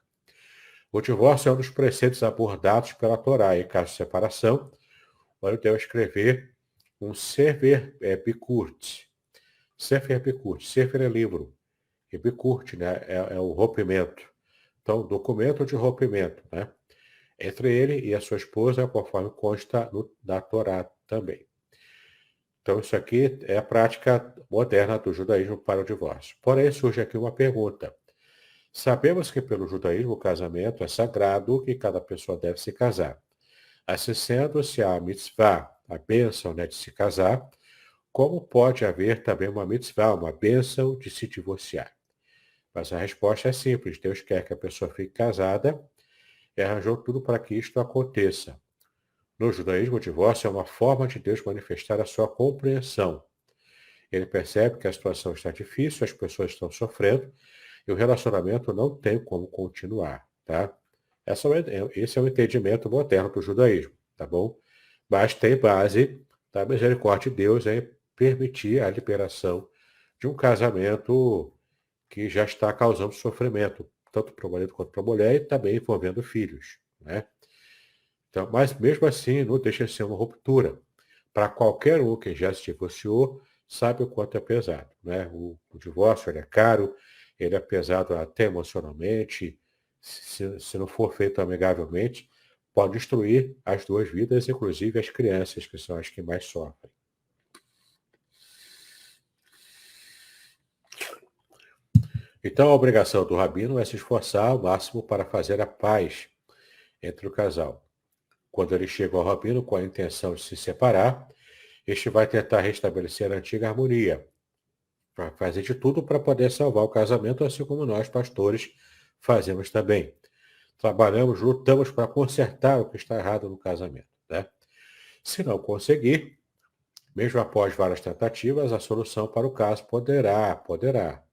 O divórcio é um dos preceitos abordados pela Torá. Em caso de separação, o marido deve escrever um Sefer Bikurt. Sefer Bikurt. Sefer é livro. E Bikurt, né, é o rompimento. Então, documento de rompimento, né? Entre ele e a sua esposa, conforme consta na Torá também. Então, isso aqui é a prática moderna do judaísmo para o divórcio. Porém, surge aqui uma pergunta. Sabemos que pelo judaísmo o casamento é sagrado e cada pessoa deve se casar. Assim sendo, se há a mitzvah, a bênção, né, de se casar, como pode haver também uma mitzvah, uma bênção de se divorciar? Mas a resposta é simples. Deus quer que a pessoa fique casada e arranjou tudo para que isto aconteça. No judaísmo, o divórcio é uma forma de Deus manifestar a sua compreensão. Ele percebe que a situação está difícil, as pessoas estão sofrendo e o relacionamento não tem como continuar, tá? Esse é o entendimento moderno do judaísmo, tá bom? Mas tem base da misericórdia de Deus em permitir a liberação de um casamento que já está causando sofrimento, tanto para o marido quanto para a mulher, e também envolvendo filhos, né? Então, mas mesmo assim, não deixa de ser uma ruptura. Para qualquer um que já se divorciou, sabe o quanto é pesado, né? O divórcio, ele é caro, ele é pesado até emocionalmente, se não for feito amigavelmente, pode destruir as duas vidas, inclusive as crianças, que são as que mais sofrem. Então, a obrigação do rabino é se esforçar ao máximo para fazer a paz entre o casal. Quando ele chega ao rabino com a intenção de se separar, este vai tentar restabelecer a antiga harmonia, para fazer de tudo para poder salvar o casamento, assim como nós, pastores, fazemos também. Trabalhamos, lutamos para consertar o que está errado no casamento, né? Se não conseguir, mesmo após várias tentativas, a solução para o caso poderá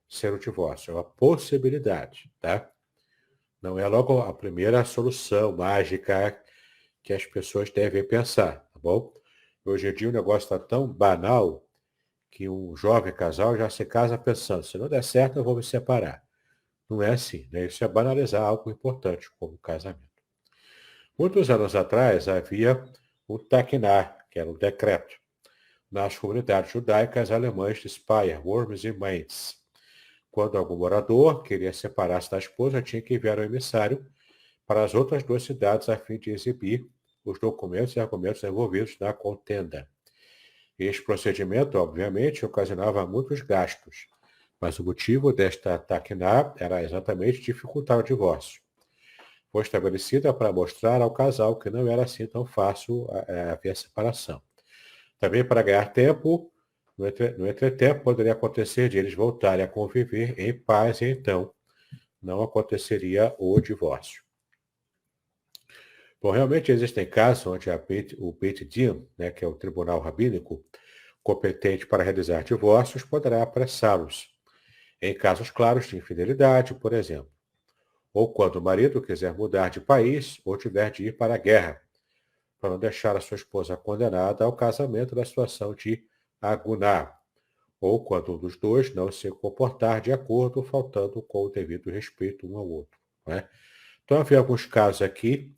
ser o divórcio. É uma possibilidade, tá? Não é logo a primeira solução mágica que as pessoas devem pensar, tá bom? Hoje em dia o negócio está tão banal que um jovem casal já se casa pensando, se não der certo eu vou me separar. Não é assim, né? Isso é banalizar algo importante, como o casamento. Muitos anos atrás havia o Takiná, que era um decreto, nas comunidades judaicas alemãs de Speyer, Worms e Mainz. Quando algum morador queria separar-se da esposa, tinha que enviar um emissário para as outras duas cidades a fim de exibir os documentos e argumentos envolvidos na contenda. Este procedimento, obviamente, ocasionava muitos gastos, mas o motivo desta taquiná era exatamente dificultar o divórcio. Foi estabelecida para mostrar ao casal que não era assim tão fácil haver separação. Também para ganhar tempo, no entretempo, poderia acontecer de eles voltarem a conviver em paz e então não aconteceria o divórcio. Bom, realmente existem casos onde o Beit Din, né, que é o tribunal rabínico competente para realizar divórcios, poderá apressá-los, em casos claros de infidelidade, por exemplo, ou quando o marido quiser mudar de país ou tiver de ir para a guerra, para não deixar a sua esposa condenada ao casamento na situação de aguná, ou quando um dos dois não se comportar de acordo, faltando com o devido respeito um ao outro, né? Então havia alguns casos aqui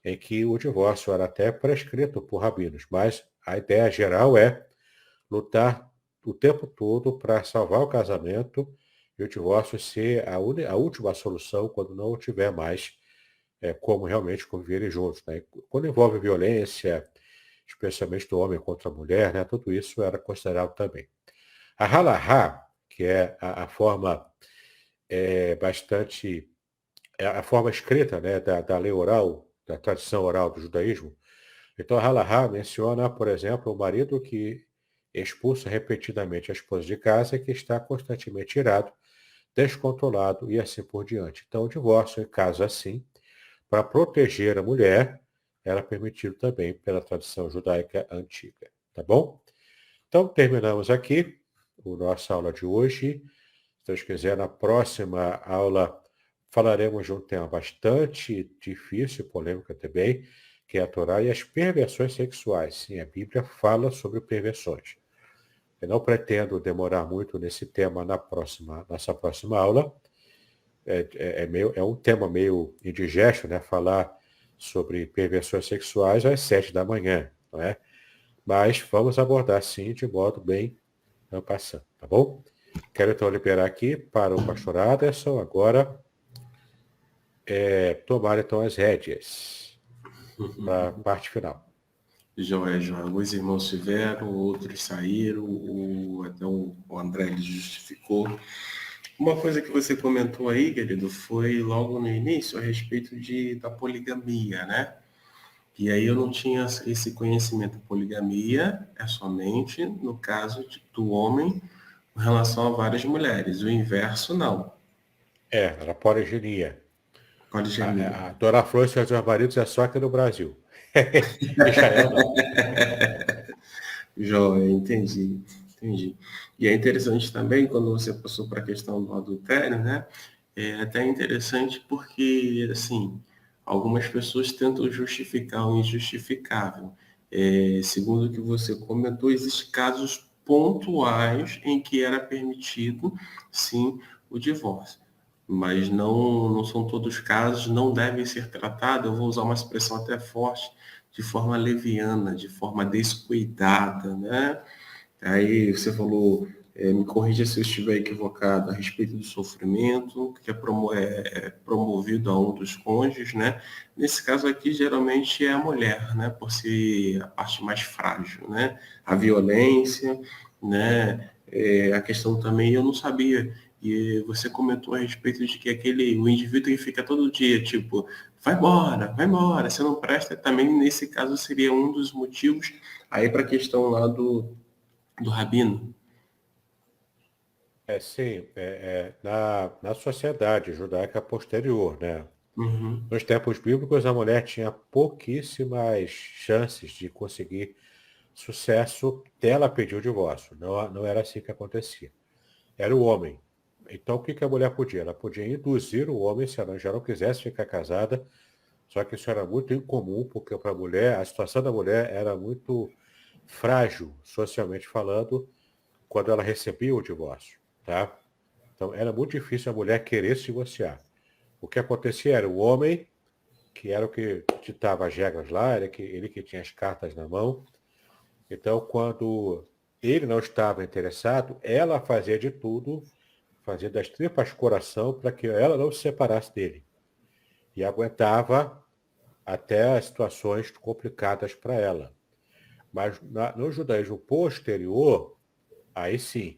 em que o divórcio era até prescrito por rabinos, mas a ideia geral é lutar o tempo todo para salvar o casamento e o divórcio ser a última solução quando não tiver mais como realmente conviverem juntos, né? Quando envolve violência, especialmente do homem contra a mulher, né? Tudo isso era considerado também. A halahá, que é a forma a forma escrita, né, da lei oral, da tradição oral do judaísmo. Então, a halahá menciona, por exemplo, o marido que expulsa repetidamente a esposa de casa e que está constantemente irado, descontrolado e assim por diante. Então, o divórcio, em caso assim, para proteger a mulher, era permitido também pela tradição judaica antiga. Tá bom? Então, terminamos aqui a nossa aula de hoje. Se Deus quiser, na próxima aula falaremos de um tema bastante difícil, polêmico também, que é a Torá e as perversões sexuais. Sim, a Bíblia fala sobre perversões. Eu não pretendo demorar muito nesse tema nossa próxima aula, é um tema meio indigesto, né? Falar sobre perversões sexuais às 7 da manhã, não é? Mas vamos abordar sim de modo bem passando, tá bom? Quero então liberar aqui para o pastor Aderson agora tomar então as rédeas para a parte final. Joia, joia. Alguns irmãos tiveram, outros saíram, até o André ele justificou. Uma coisa que você comentou aí, querido, foi logo no início a respeito da poligamia, né? E aí eu não tinha esse conhecimento. Poligamia é somente no caso do homem com relação a várias mulheres. O inverso, não. Era poliginia. Poligamia. A Dona Flor e seus maridos é só aqui no Brasil. Israel não. Joia, entendi, entendi. E é interessante também, quando você passou para a questão do adultério, né? É até interessante porque, assim, algumas pessoas tentam justificar o injustificável. Segundo o que você comentou, existem casos pontuais em que era permitido, sim, o divórcio. Mas não são todos os casos, não devem ser tratados, eu vou usar uma expressão até forte, de forma leviana, de forma descuidada, né? Aí você falou, me corrija se eu estiver equivocado, a respeito do sofrimento, que é promovido a um dos cônjuges, né? Nesse caso aqui, geralmente é a mulher, né? Por ser a parte mais frágil, né? A violência, né? A questão também, eu não sabia, e você comentou a respeito de que o indivíduo que fica todo dia, tipo, vai embora, você não presta, também nesse caso seria um dos motivos aí para a questão lá do rabino. Sim, na sociedade judaica posterior, né? Uhum, Nos tempos bíblicos, a mulher tinha pouquíssimas chances de conseguir sucesso até ela pedir o divórcio. Não era assim que acontecia. Era o homem. Então, o que que a mulher podia? Ela podia induzir o homem, se ela já não quisesse ficar casada, só que isso era muito incomum, porque para a mulher, a situação da mulher era muito frágil, socialmente falando, quando ela recebia o divórcio, tá? Então, era muito difícil a mulher querer se divorciar. O que acontecia era o homem, que era o que ditava as regras lá, ele que tinha as cartas na mão. Então, quando ele não estava interessado, ela fazia de tudo, fazia das tripas coração para que ela não se separasse dele. E aguentava até as situações complicadas para ela. Mas no judaísmo posterior, aí sim,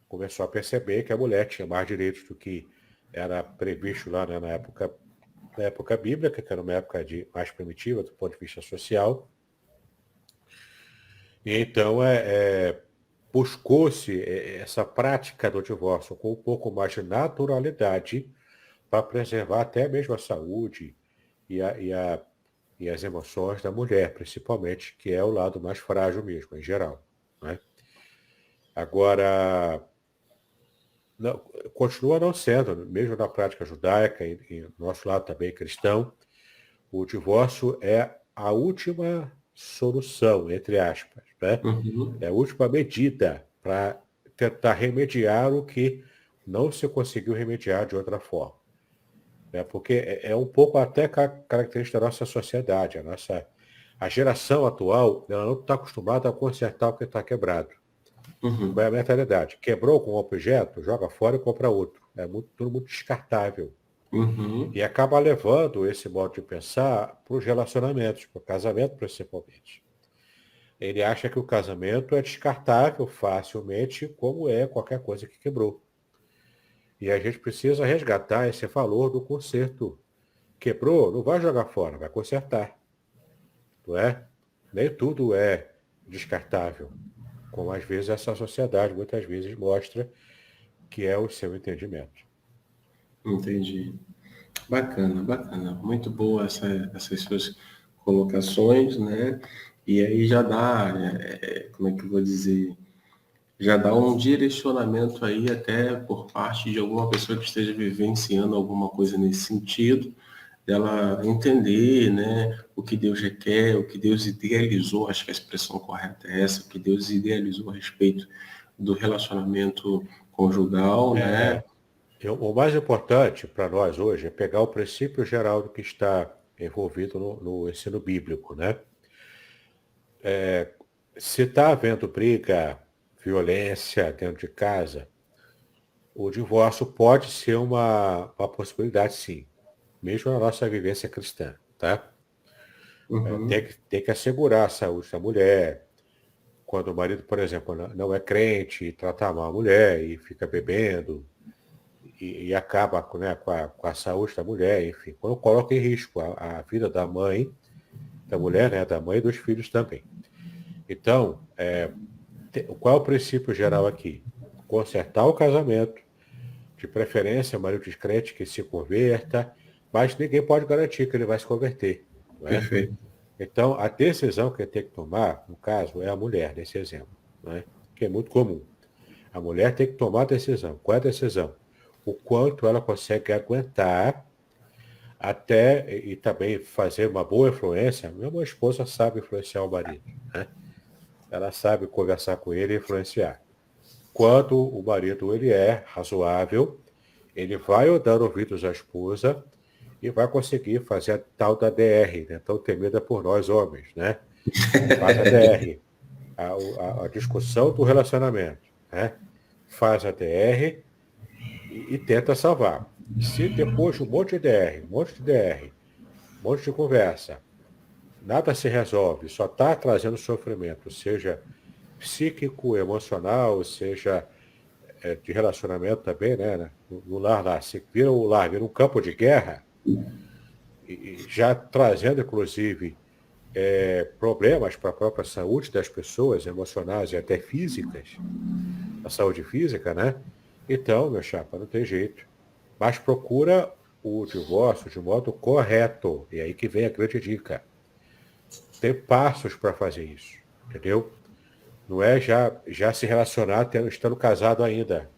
começou a perceber que a mulher tinha mais direitos do que era previsto lá, né, na época bíblica, que era uma época mais primitiva do ponto de vista social. E então buscou-se essa prática do divórcio com um pouco mais de naturalidade para preservar até mesmo a saúde e, a, e, a, e as emoções da mulher, principalmente, que é o lado mais frágil mesmo, em geral. Né? Agora, não, continua não sendo, mesmo na prática judaica e no nosso lado também cristão, o divórcio é a última solução, entre aspas, né? uhum, É a última medida para tentar remediar o que não se conseguiu remediar de outra forma. Né? Porque é um pouco até característica da nossa sociedade. A geração atual ela não está acostumada a consertar o que está quebrado. Qual é uhum, a mentalidade? Quebrou com um objeto, joga fora e compra outro. Tudo muito descartável. uhum, E acaba levando esse modo de pensar para os relacionamentos, para o casamento principalmente. Ele acha que o casamento é descartável facilmente, como é qualquer coisa que quebrou. E a gente precisa resgatar esse valor do conserto. Quebrou, não vai jogar fora, vai consertar. Não é? Nem tudo é descartável, como às vezes essa sociedade muitas vezes mostra que é o seu entendimento. entendi. Bacana, bacana. Muito boa essas suas colocações, né? E aí já dá, como é que eu vou dizer? Já dá um direcionamento aí até por parte de alguma pessoa que esteja vivenciando alguma coisa nesse sentido, dela entender, né, o que Deus requer, o que Deus idealizou, acho que a expressão correta é essa, o que Deus idealizou a respeito do relacionamento conjugal, né? O mais importante para nós hoje é pegar o princípio geral do que está envolvido no ensino bíblico, né? Se está havendo briga, violência dentro de casa, o divórcio pode ser uma possibilidade, sim, mesmo na nossa vivência cristã, tá? Uhum. Tem que assegurar a saúde da mulher. Quando o marido, por exemplo, não é crente e trata mal a mulher e fica bebendo e acaba, né, com a saúde da mulher, enfim, quando coloca em risco a vida da mãe, da mulher, né, da mãe e dos filhos também. Então, qual é o princípio geral aqui? Consertar o casamento, de preferência, o marido descrente que se converta, mas ninguém pode garantir que ele vai se converter, não é? Perfeito. Então, a decisão que tem que tomar, no caso, é a mulher, nesse exemplo, né? Que é muito comum. A mulher tem que tomar a decisão. Qual é a decisão? O quanto ela consegue aguentar até e também fazer uma boa influência. Minha esposa sabe influenciar o marido, né? Ela sabe conversar com ele e influenciar. Quando o marido ele é razoável, ele vai dando ouvidos à esposa e vai conseguir fazer a tal da DR, né? Tão temida por nós homens, né? Faz a DR, a discussão do relacionamento, né? Faz a DR e tenta salvar. Se depois de um monte de DR, um monte de DR, um monte de conversa, nada se resolve, só está trazendo sofrimento, seja psíquico, emocional, seja de relacionamento também, né? No lar lá, se vira o lar, vira um campo de guerra, e já trazendo, inclusive, problemas para a própria saúde das pessoas, emocionais e até físicas, a saúde física, né? Então, meu chapa, não tem jeito. Mas procura o divórcio de modo correto. E aí que vem a grande dica. Tem passos para fazer isso, entendeu? Não é já se relacionar estando casado ainda.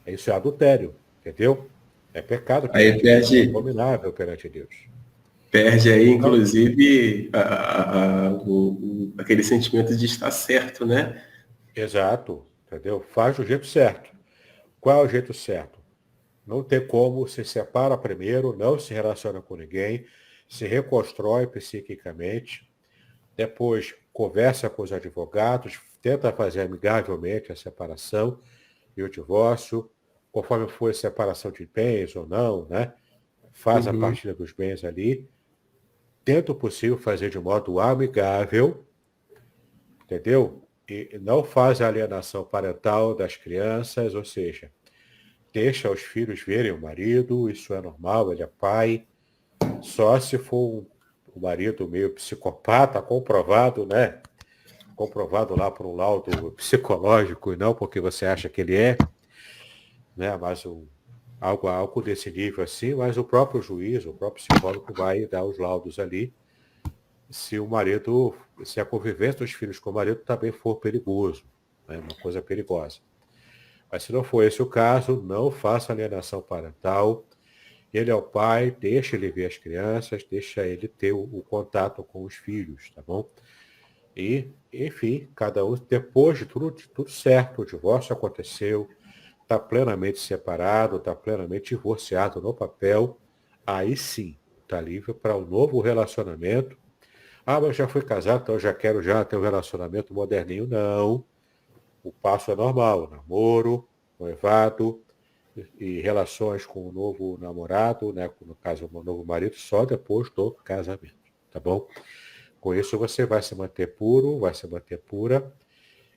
Isso é adultério, entendeu? É pecado Aí perante Deus, é perde, abominável perante Deus. perde aí, Então, inclusive, aquele sentimento de estar certo, né? exato, entendeu? Faz do jeito certo. Qual é o jeito certo? Não tem como, se separa primeiro, não se relaciona com ninguém, se reconstrói psiquicamente, depois conversa com os advogados, tenta fazer amigavelmente a separação e o divórcio, conforme for a separação de bens ou não, né? Faz a Uhum. partilha dos bens ali, tenta o possível fazer de modo amigável, entendeu? E não faz a alienação parental das crianças, ou seja, deixa os filhos verem o marido, isso é normal, ele é pai, só se for um marido meio psicopata, comprovado, né? Comprovado lá por um laudo psicológico e não porque você acha que ele é, né? Mas algo desse nível assim, mas o próprio juiz, o próprio psicólogo vai dar os laudos ali se o marido, se a convivência dos filhos com o marido também for perigoso, né? Uma coisa perigosa. Mas se não for esse o caso, não faça alienação parental. Ele é o pai, deixa ele ver as crianças, deixa ele ter o contato com os filhos, tá bom? E, enfim, cada um, depois de tudo certo, o divórcio aconteceu, está plenamente separado, está plenamente divorciado no papel, aí sim, está livre para um novo relacionamento. Ah, mas já fui casado, então já quero já ter um relacionamento moderninho. Não. O passo é normal, namoro, noivado e relações com o novo namorado, né, no caso o novo marido, só depois do casamento, tá bom? Com isso você vai se manter puro, vai se manter pura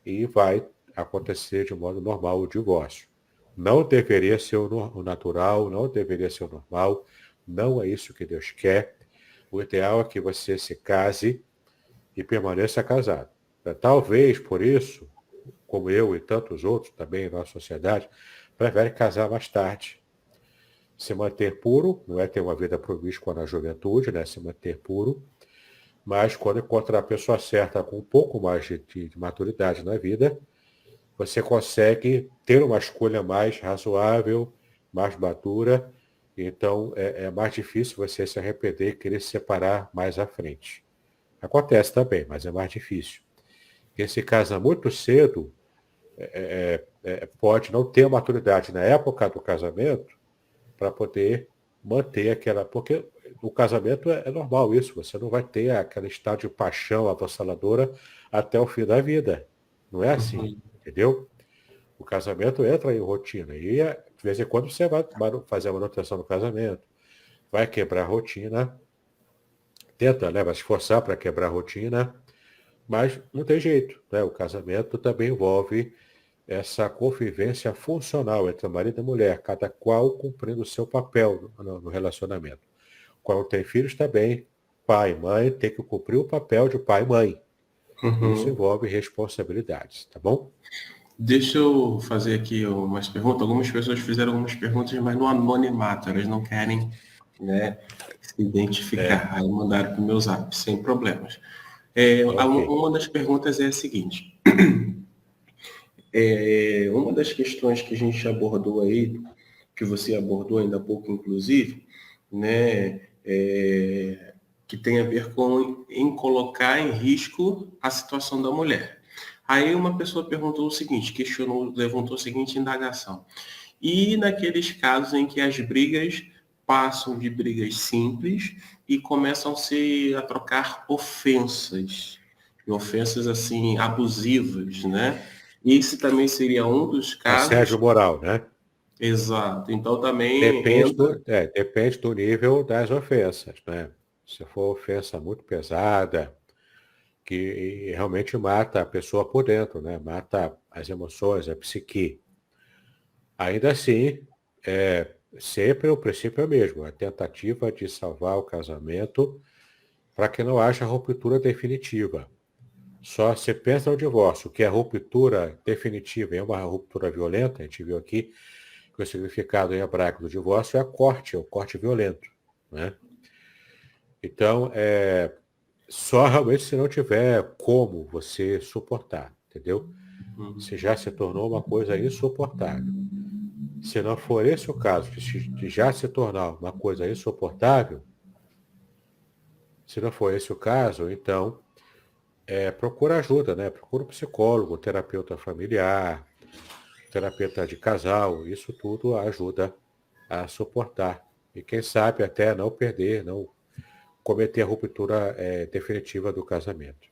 e vai acontecer de modo normal o divórcio. Não deveria ser o natural, não deveria ser o normal, não é isso que Deus quer. O ideal é que você se case e permaneça casado. Talvez por isso, como eu e tantos outros também na nossa sociedade, prefere casar mais tarde. Se manter puro, não é ter uma vida promíscua na juventude, né? Se manter puro, mas quando encontrar a pessoa certa com um pouco mais de maturidade na vida, você consegue ter uma escolha mais razoável, mais madura, então é mais difícil você se arrepender e querer se separar mais à frente. Acontece também, mas é mais difícil. Quem se casa muito cedo pode não ter maturidade na época do casamento para poder manter aquela... Porque no casamento é normal isso, você não vai ter aquele estado de paixão avassaladora até o fim da vida. Não é assim, Uhum. entendeu? O casamento entra em rotina e de vez em quando você vai fazer a manutenção do casamento, vai quebrar a rotina, tenta, né, vai se esforçar para quebrar a rotina, mas não tem jeito, né? O casamento também envolve essa convivência funcional entre marido e mulher, cada qual cumprindo o seu papel no relacionamento. Quando tem filhos também, pai e mãe tem que cumprir o papel de pai e mãe. Isso Uhum. envolve responsabilidades, tá bom? Deixa eu fazer aqui umas perguntas. Algumas pessoas fizeram algumas perguntas, mas no anonimato, elas não querem, né, se É, identificar. Aí mandaram para o meu zap, sem problemas. ok. Uma das perguntas é a seguinte: uma das questões que a gente abordou aí, que você abordou ainda há pouco, inclusive, né, que tem a ver com em colocar em risco a situação da mulher. Aí uma pessoa perguntou o seguinte, questionou, levantou a seguinte indagação. E naqueles casos em que as brigas passam de brigas simples e começam a trocar ofensas, e ofensas assim abusivas, né? Esse também seria um dos casos. Assédio moral, né? Exato. Então também Depende entra. depende do nível das ofensas, né? Se for ofensa muito pesada, que realmente mata a pessoa por dentro, né? Mata as emoções, a psique. Ainda assim, sempre o princípio é o mesmo, a tentativa de salvar o casamento para que não haja ruptura definitiva. Só se pensa no divórcio, que a ruptura definitiva é uma ruptura violenta, a gente viu aqui que o significado em hebraico do divórcio é o corte violento, né? Então, só realmente se não tiver como você suportar, entendeu? Se já se tornou uma coisa insuportável. Se não for esse o caso, de já se tornar uma coisa insuportável, se não for esse o caso, então procura ajuda, né? Procura um psicólogo, um terapeuta familiar, terapeuta de casal, isso tudo ajuda a suportar. E quem sabe até não perder, não cometer a ruptura definitiva do casamento.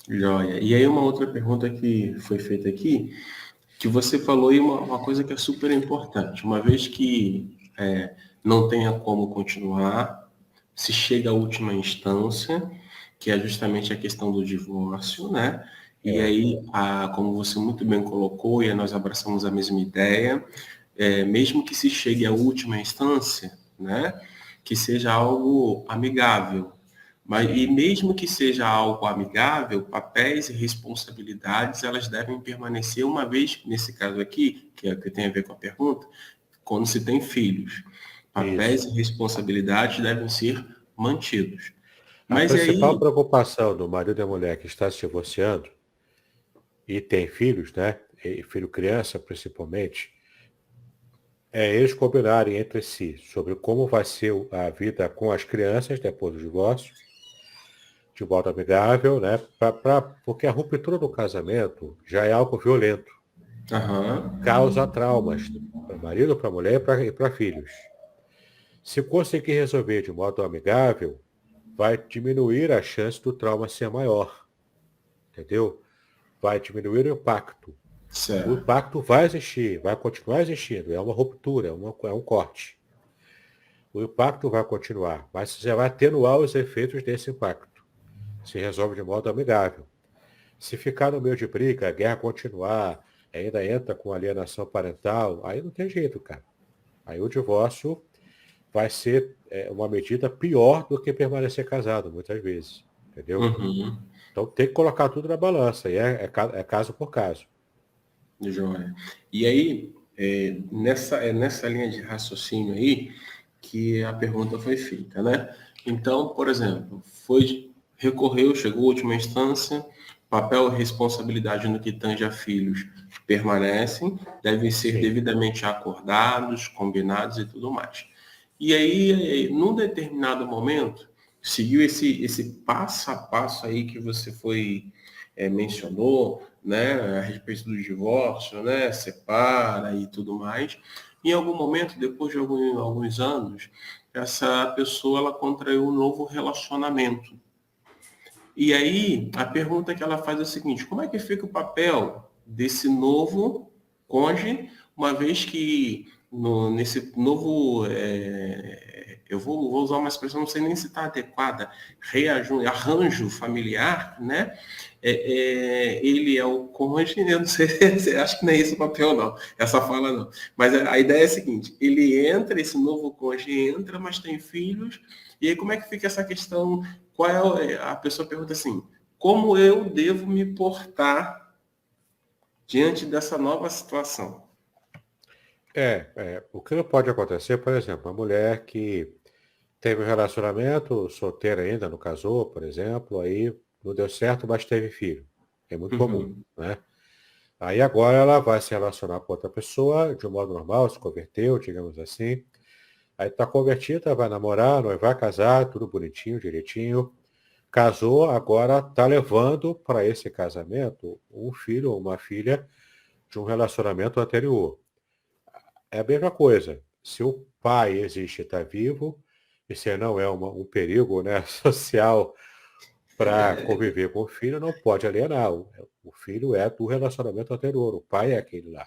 Joia. E aí uma outra pergunta que foi feita aqui, que você falou aí uma coisa que é super importante. Uma vez que não tenha como continuar, se chega à última instância, que é justamente a questão do divórcio, né? E É, aí, como você muito bem colocou, e nós abraçamos a mesma ideia, mesmo que se chegue à última instância, né? Que seja algo amigável, mas, e sim, mesmo que seja algo amigável, papéis e responsabilidades, elas devem permanecer uma vez, nesse caso aqui, que é o que tem a ver com a pergunta, quando se tem filhos. Papéis isso. e responsabilidades devem ser mantidos. A Mas e principal aí, preocupação do marido e da mulher que está se divorciando e tem filhos, né? E filho criança principalmente, é eles combinarem entre si sobre como vai ser a vida com as crianças depois do divórcio, de modo amigável, né? Porque a ruptura do casamento já é algo violento, aham, causa traumas para marido, para mulher e para filhos. Se conseguir resolver de modo amigável, vai diminuir a chance do trauma ser maior, entendeu? Vai diminuir o impacto. O certo. impacto vai existir, vai continuar existindo, é uma ruptura, é um corte. O impacto vai continuar, mas você vai atenuar os efeitos desse impacto. Se resolve de modo amigável. Se ficar no meio de briga, a guerra continuar, ainda entra com alienação parental, aí não tem jeito, cara. Aí o divórcio vai ser uma medida pior do que permanecer casado, muitas vezes. Entendeu? Uhum, Então tem que colocar tudo na balança, e é caso por caso. joia. E aí, nessa linha de raciocínio aí, que a pergunta foi feita, né? Então, por exemplo, recorreu, chegou à última instância, papel e responsabilidade no que tange a filhos permanecem, devem ser Sim, devidamente acordados, combinados e tudo mais. E aí, num determinado momento, seguiu esse passo a passo aí que você mencionou, né, a respeito do divórcio, né, separa e tudo mais. Em algum momento, depois de alguns anos, essa pessoa ela contraiu um novo relacionamento. E aí, a pergunta que ela faz é a seguinte: como é que fica o papel desse novo cônjuge, uma vez que nesse novo, eu vou usar uma expressão, não sei nem se está adequada, arranjo familiar, né? Ele é o cônjuge, eu não sei, acho que não é esse o papel não, essa fala não. Mas a ideia é a seguinte: ele entra, esse novo cônjuge entra, mas tem filhos, e aí como é que fica essa questão? A pessoa pergunta assim: como eu devo me portar diante dessa nova situação? O que não pode acontecer, por exemplo, uma mulher que teve um relacionamento, solteira ainda, não casou, por exemplo, aí não deu certo, mas teve filho. É muito comum, Uhum. né? Aí agora ela vai se relacionar com outra pessoa de um modo normal, se converteu, digamos assim. Aí está convertida, vai namorar, vai casar, tudo bonitinho, direitinho. Casou, agora está levando para esse casamento um filho ou uma filha de um relacionamento anterior. É a mesma coisa. Se o pai existe e está vivo, e se não é um perigo, né, social para conviver com o filho, não pode alienar. O filho é do relacionamento anterior, o pai é aquele lá,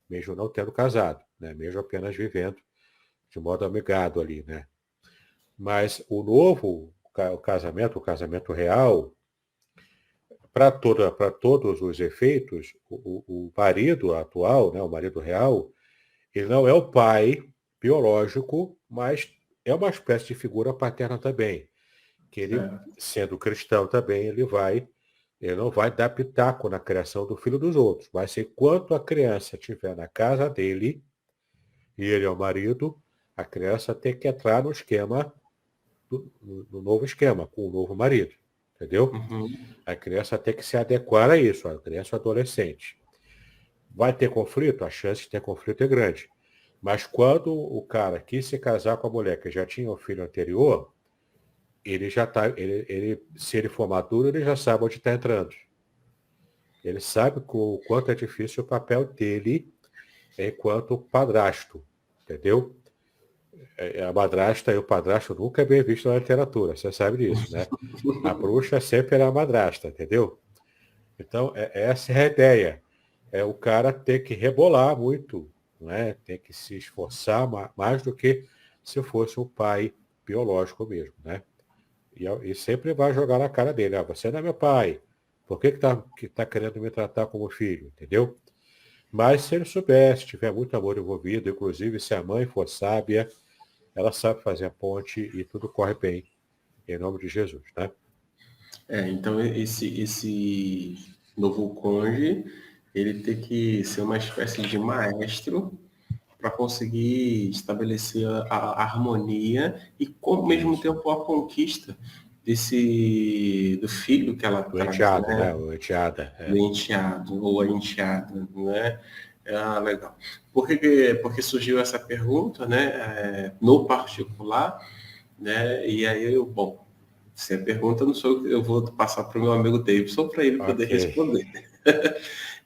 mesmo não tendo casado, né, mesmo apenas vivendo de modo amigado ali, né. Mas o novo o casamento real, para todos os efeitos, o marido atual, né, o marido real, ele não é o pai biológico, mas é uma espécie de figura paterna também, que ele, Certo. sendo cristão também, ele não vai dar pitaco na criação do filho dos outros, mas enquanto a criança estiver na casa dele, e ele é o marido, a criança tem que entrar no esquema, no novo esquema, com o novo marido, entendeu? Uhum. A criança tem que se adequar a isso, a criança adolescente. Vai ter conflito? A chance de ter conflito é grande. Mas quando o cara quis se casar com a mulher que já tinha um filho anterior, ele já está, se ele for maduro, ele já sabe onde está entrando. Ele sabe o quanto é difícil o papel dele enquanto padrasto, entendeu? A madrasta e o padrasto nunca é bem visto na literatura, você sabe disso, né? A bruxa sempre era a madrasta, entendeu? Então, essa é a ideia. É o cara ter que rebolar muito, né? Tem que se esforçar mais do que se fosse um pai biológico mesmo, né? E sempre vai jogar na cara dele: você não é meu pai, por que tá querendo me tratar como filho, entendeu? Mas se ele soubesse, tiver muito amor envolvido, inclusive se a mãe for sábia, ela sabe fazer a ponte e tudo corre bem, em nome de Jesus, né? Então esse novo cônjuge, ele tem que ser uma espécie de maestro para conseguir estabelecer a harmonia e, ao mesmo Isso. tempo, a conquista do filho que ela O traz, enteado, né? né? O enteada. Do enteado ou a enteada, né? Legal. Porque surgiu essa pergunta, né? No particular, né? E aí bom, se a pergunta não sou eu vou passar para o meu amigo Davidson para ele poder Ok. responder.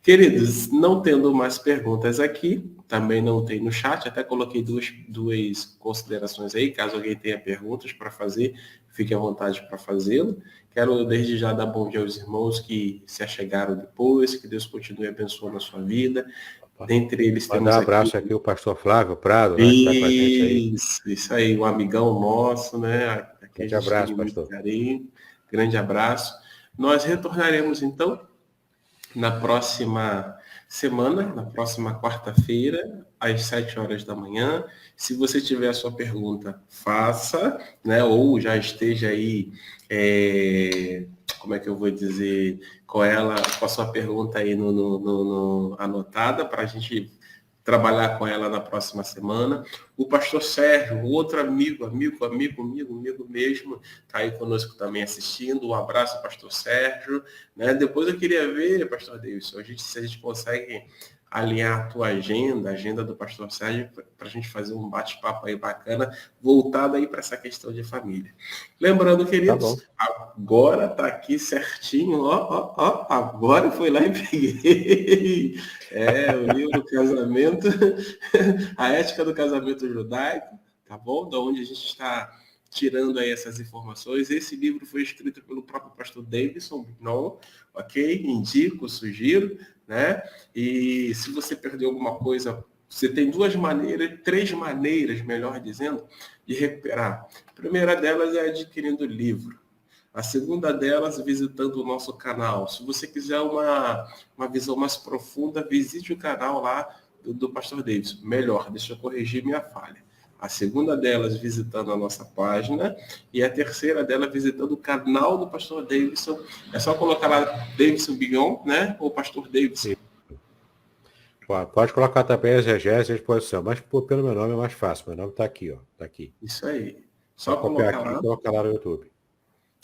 Queridos, não tendo mais perguntas aqui, também não tem no chat, até coloquei duas considerações aí, caso alguém tenha perguntas para fazer, fique à vontade para fazê-lo. Quero desde já dar bom dia aos irmãos que se achegaram depois, que Deus continue abençoando a sua vida. Dentre eles Mandar um temos aqui abraço aqui ao pastor Flávio Prado, né, que está com a gente aí. isso aí, um amigão nosso, né? Aqui a Grande gente tem abraço, muito pastor. carinho. Grande abraço. Nós retornaremos então na próxima semana, na próxima quarta-feira, às 7 horas da manhã. Se você tiver a sua pergunta, faça, né? Ou já esteja aí, como é que eu vou dizer, com a sua pergunta aí anotada para a gente trabalhar com ela na próxima semana. O pastor Sérgio, outro amigo mesmo, está aí conosco também assistindo. Um abraço, pastor Sérgio. Né? Depois eu queria ver, pastor Davidson, se a gente consegue alinhar a tua agenda, a agenda do pastor Sérgio, para a gente fazer um bate-papo aí bacana, voltado aí para essa questão de família. Lembrando, queridos, agora tá aqui certinho, agora eu fui lá e peguei. O livro Casamento, a Ética do Casamento Judaico, tá bom? Da onde a gente está tirando aí essas informações. Esse livro foi escrito pelo próprio pastor Davidson Bignon, ok? Indico, sugiro, né? E se você perdeu alguma coisa, você tem três maneiras, melhor dizendo, de recuperar. A primeira delas é adquirindo o livro. A segunda delas, visitando o nosso canal. Se você quiser uma visão mais profunda, visite o canal lá do pastor Davidson. Melhor, deixa eu corrigir minha falha. A segunda delas, visitando a nossa página. E a terceira delas, visitando o canal do pastor Davidson. É só colocar lá Davidson Bignon, né? Ou pastor Davidson. Pode colocar também as exegese à disposição, mas pelo meu nome é mais fácil. Meu nome está aqui, ó. Tá aqui. Isso aí. Só colocar aqui e colocar lá no YouTube.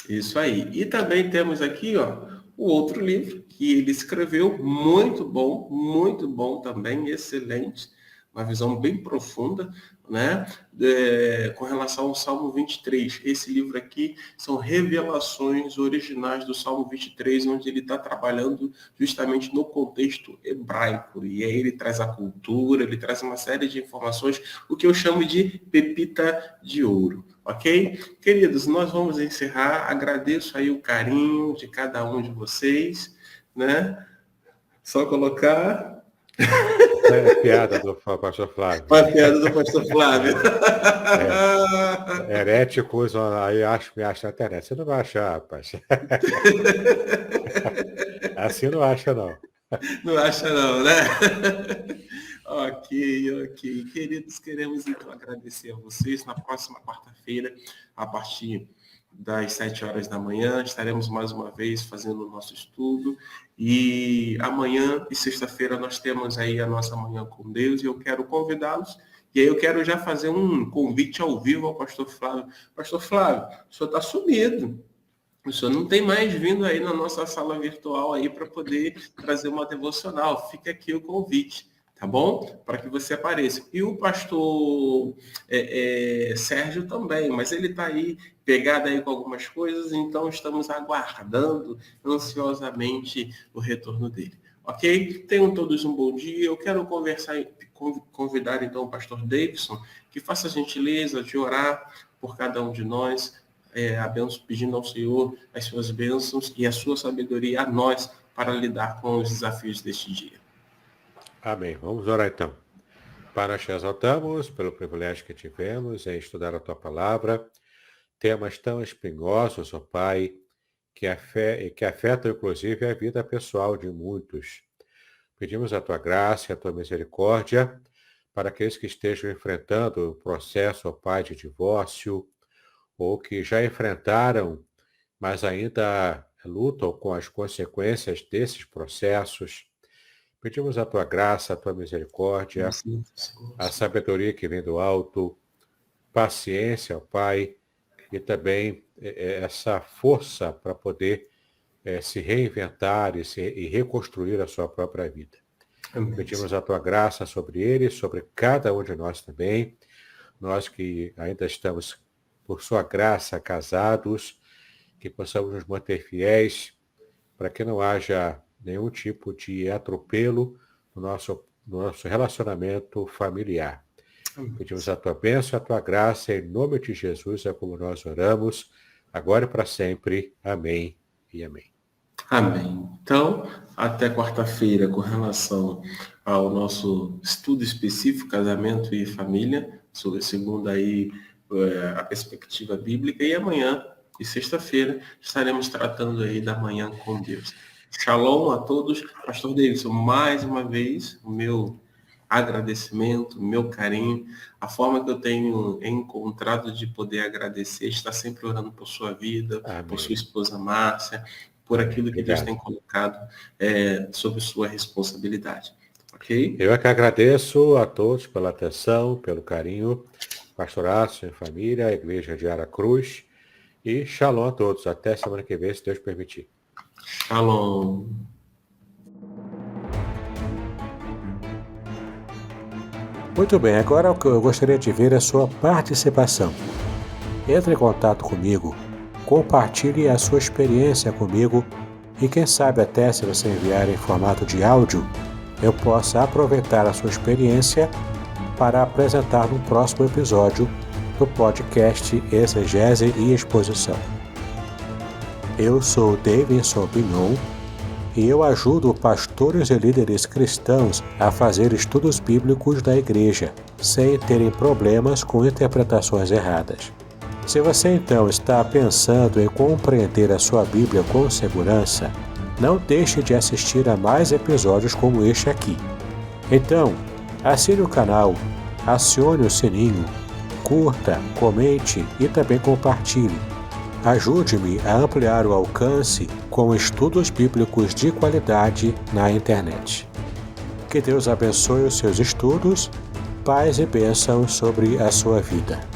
Isso aí. E também temos aqui, ó, o outro livro que ele escreveu, muito bom também, excelente. Uma visão bem profunda, né, com relação ao Salmo 23. Esse livro aqui são revelações originais do Salmo 23, onde ele está trabalhando justamente no contexto hebraico. E aí ele traz a cultura, ele traz uma série de informações, o que eu chamo de pepita de ouro. Ok? Queridos, nós vamos encerrar. Agradeço aí o carinho de cada um de vocês, né? Só colocar... Piada do pastor Flávio. Uma piada do pastor Flávio. Heréticos, aí me acha na internet. Você não vai achar, rapaz. Assim não acha, não. Não acha, não, né? Ok. Queridos, queremos então agradecer a vocês. Na próxima quarta-feira, a partir das 7 horas da manhã, estaremos mais uma vez fazendo o nosso estudo. E amanhã e sexta-feira nós temos aí a nossa Manhã com Deus, e eu quero convidá-los. E aí eu quero já fazer um convite ao vivo ao pastor Flávio. Pastor Flávio, o senhor está sumido. O senhor não tem mais vindo aí na nossa sala virtual aí para poder trazer uma devocional. Fica aqui o convite, tá bom? Para que você apareça. E o pastor Sérgio também, mas ele está aí pegado aí com algumas coisas, então estamos aguardando ansiosamente o retorno dele. Ok? Tenham todos um bom dia. Eu quero convidar então o pastor Davidson que faça a gentileza de orar por cada um de nós, pedindo ao Senhor as suas bênçãos e a sua sabedoria a nós para lidar com os desafios deste dia. Amém. Vamos orar então. Pai, nós te exaltamos pelo privilégio que tivemos em estudar a tua palavra, temas tão espinhosos, ó Pai, que afetam inclusive a vida pessoal de muitos. Pedimos a tua graça e a tua misericórdia para aqueles que estejam enfrentando o processo, ó Pai, de divórcio, ou que já enfrentaram, mas ainda lutam com as consequências desses processos. Pedimos a tua graça, a tua misericórdia, a sabedoria que vem do alto, paciência, ó Pai, e também essa força para poder se reinventar e reconstruir a sua própria vida. Amém. Pedimos a tua graça sobre eles, sobre cada um de nós também, nós que ainda estamos, por sua graça, casados, que possamos nos manter fiéis, para que não haja nenhum tipo de atropelo no nosso relacionamento familiar. Amém. Pedimos a tua bênção, a tua graça, em nome de Jesus, é como nós oramos, agora e para sempre. Amém e amém. Amém. Então, até quarta-feira, com relação ao nosso estudo específico, casamento e família, segundo aí a perspectiva bíblica, e amanhã e sexta-feira estaremos tratando aí da Manhã com Deus. Shalom a todos. Pastor Davidson, mais uma vez, o meu agradecimento, o meu carinho, a forma que eu tenho encontrado de poder agradecer, estar sempre orando por sua vida, amém, por sua esposa Márcia, por aquilo que Deus tem colocado sob sua responsabilidade. Ok? Eu é que agradeço a todos pela atenção, pelo carinho, pastoraço em família, a Igreja de Aracruz, e shalom a todos. Até semana que vem, se Deus permitir. Shalom. Muito bem, agora o que eu gostaria de ver é a sua participação. Entre em contato comigo, compartilhe a sua experiência comigo e quem sabe até se você enviar em formato de áudio, eu possa aproveitar a sua experiência para apresentar no próximo episódio do podcast Exegese e Exposição. Eu sou Davidson Pignon e eu ajudo pastores e líderes cristãos a fazer estudos bíblicos da igreja, sem terem problemas com interpretações erradas. Se você então está pensando em compreender a sua Bíblia com segurança, não deixe de assistir a mais episódios como este aqui. Então, assine o canal, acione o sininho, curta, comente e também compartilhe. Ajude-me a ampliar o alcance com estudos bíblicos de qualidade na internet. Que Deus abençoe os seus estudos, paz e bênçãos sobre a sua vida.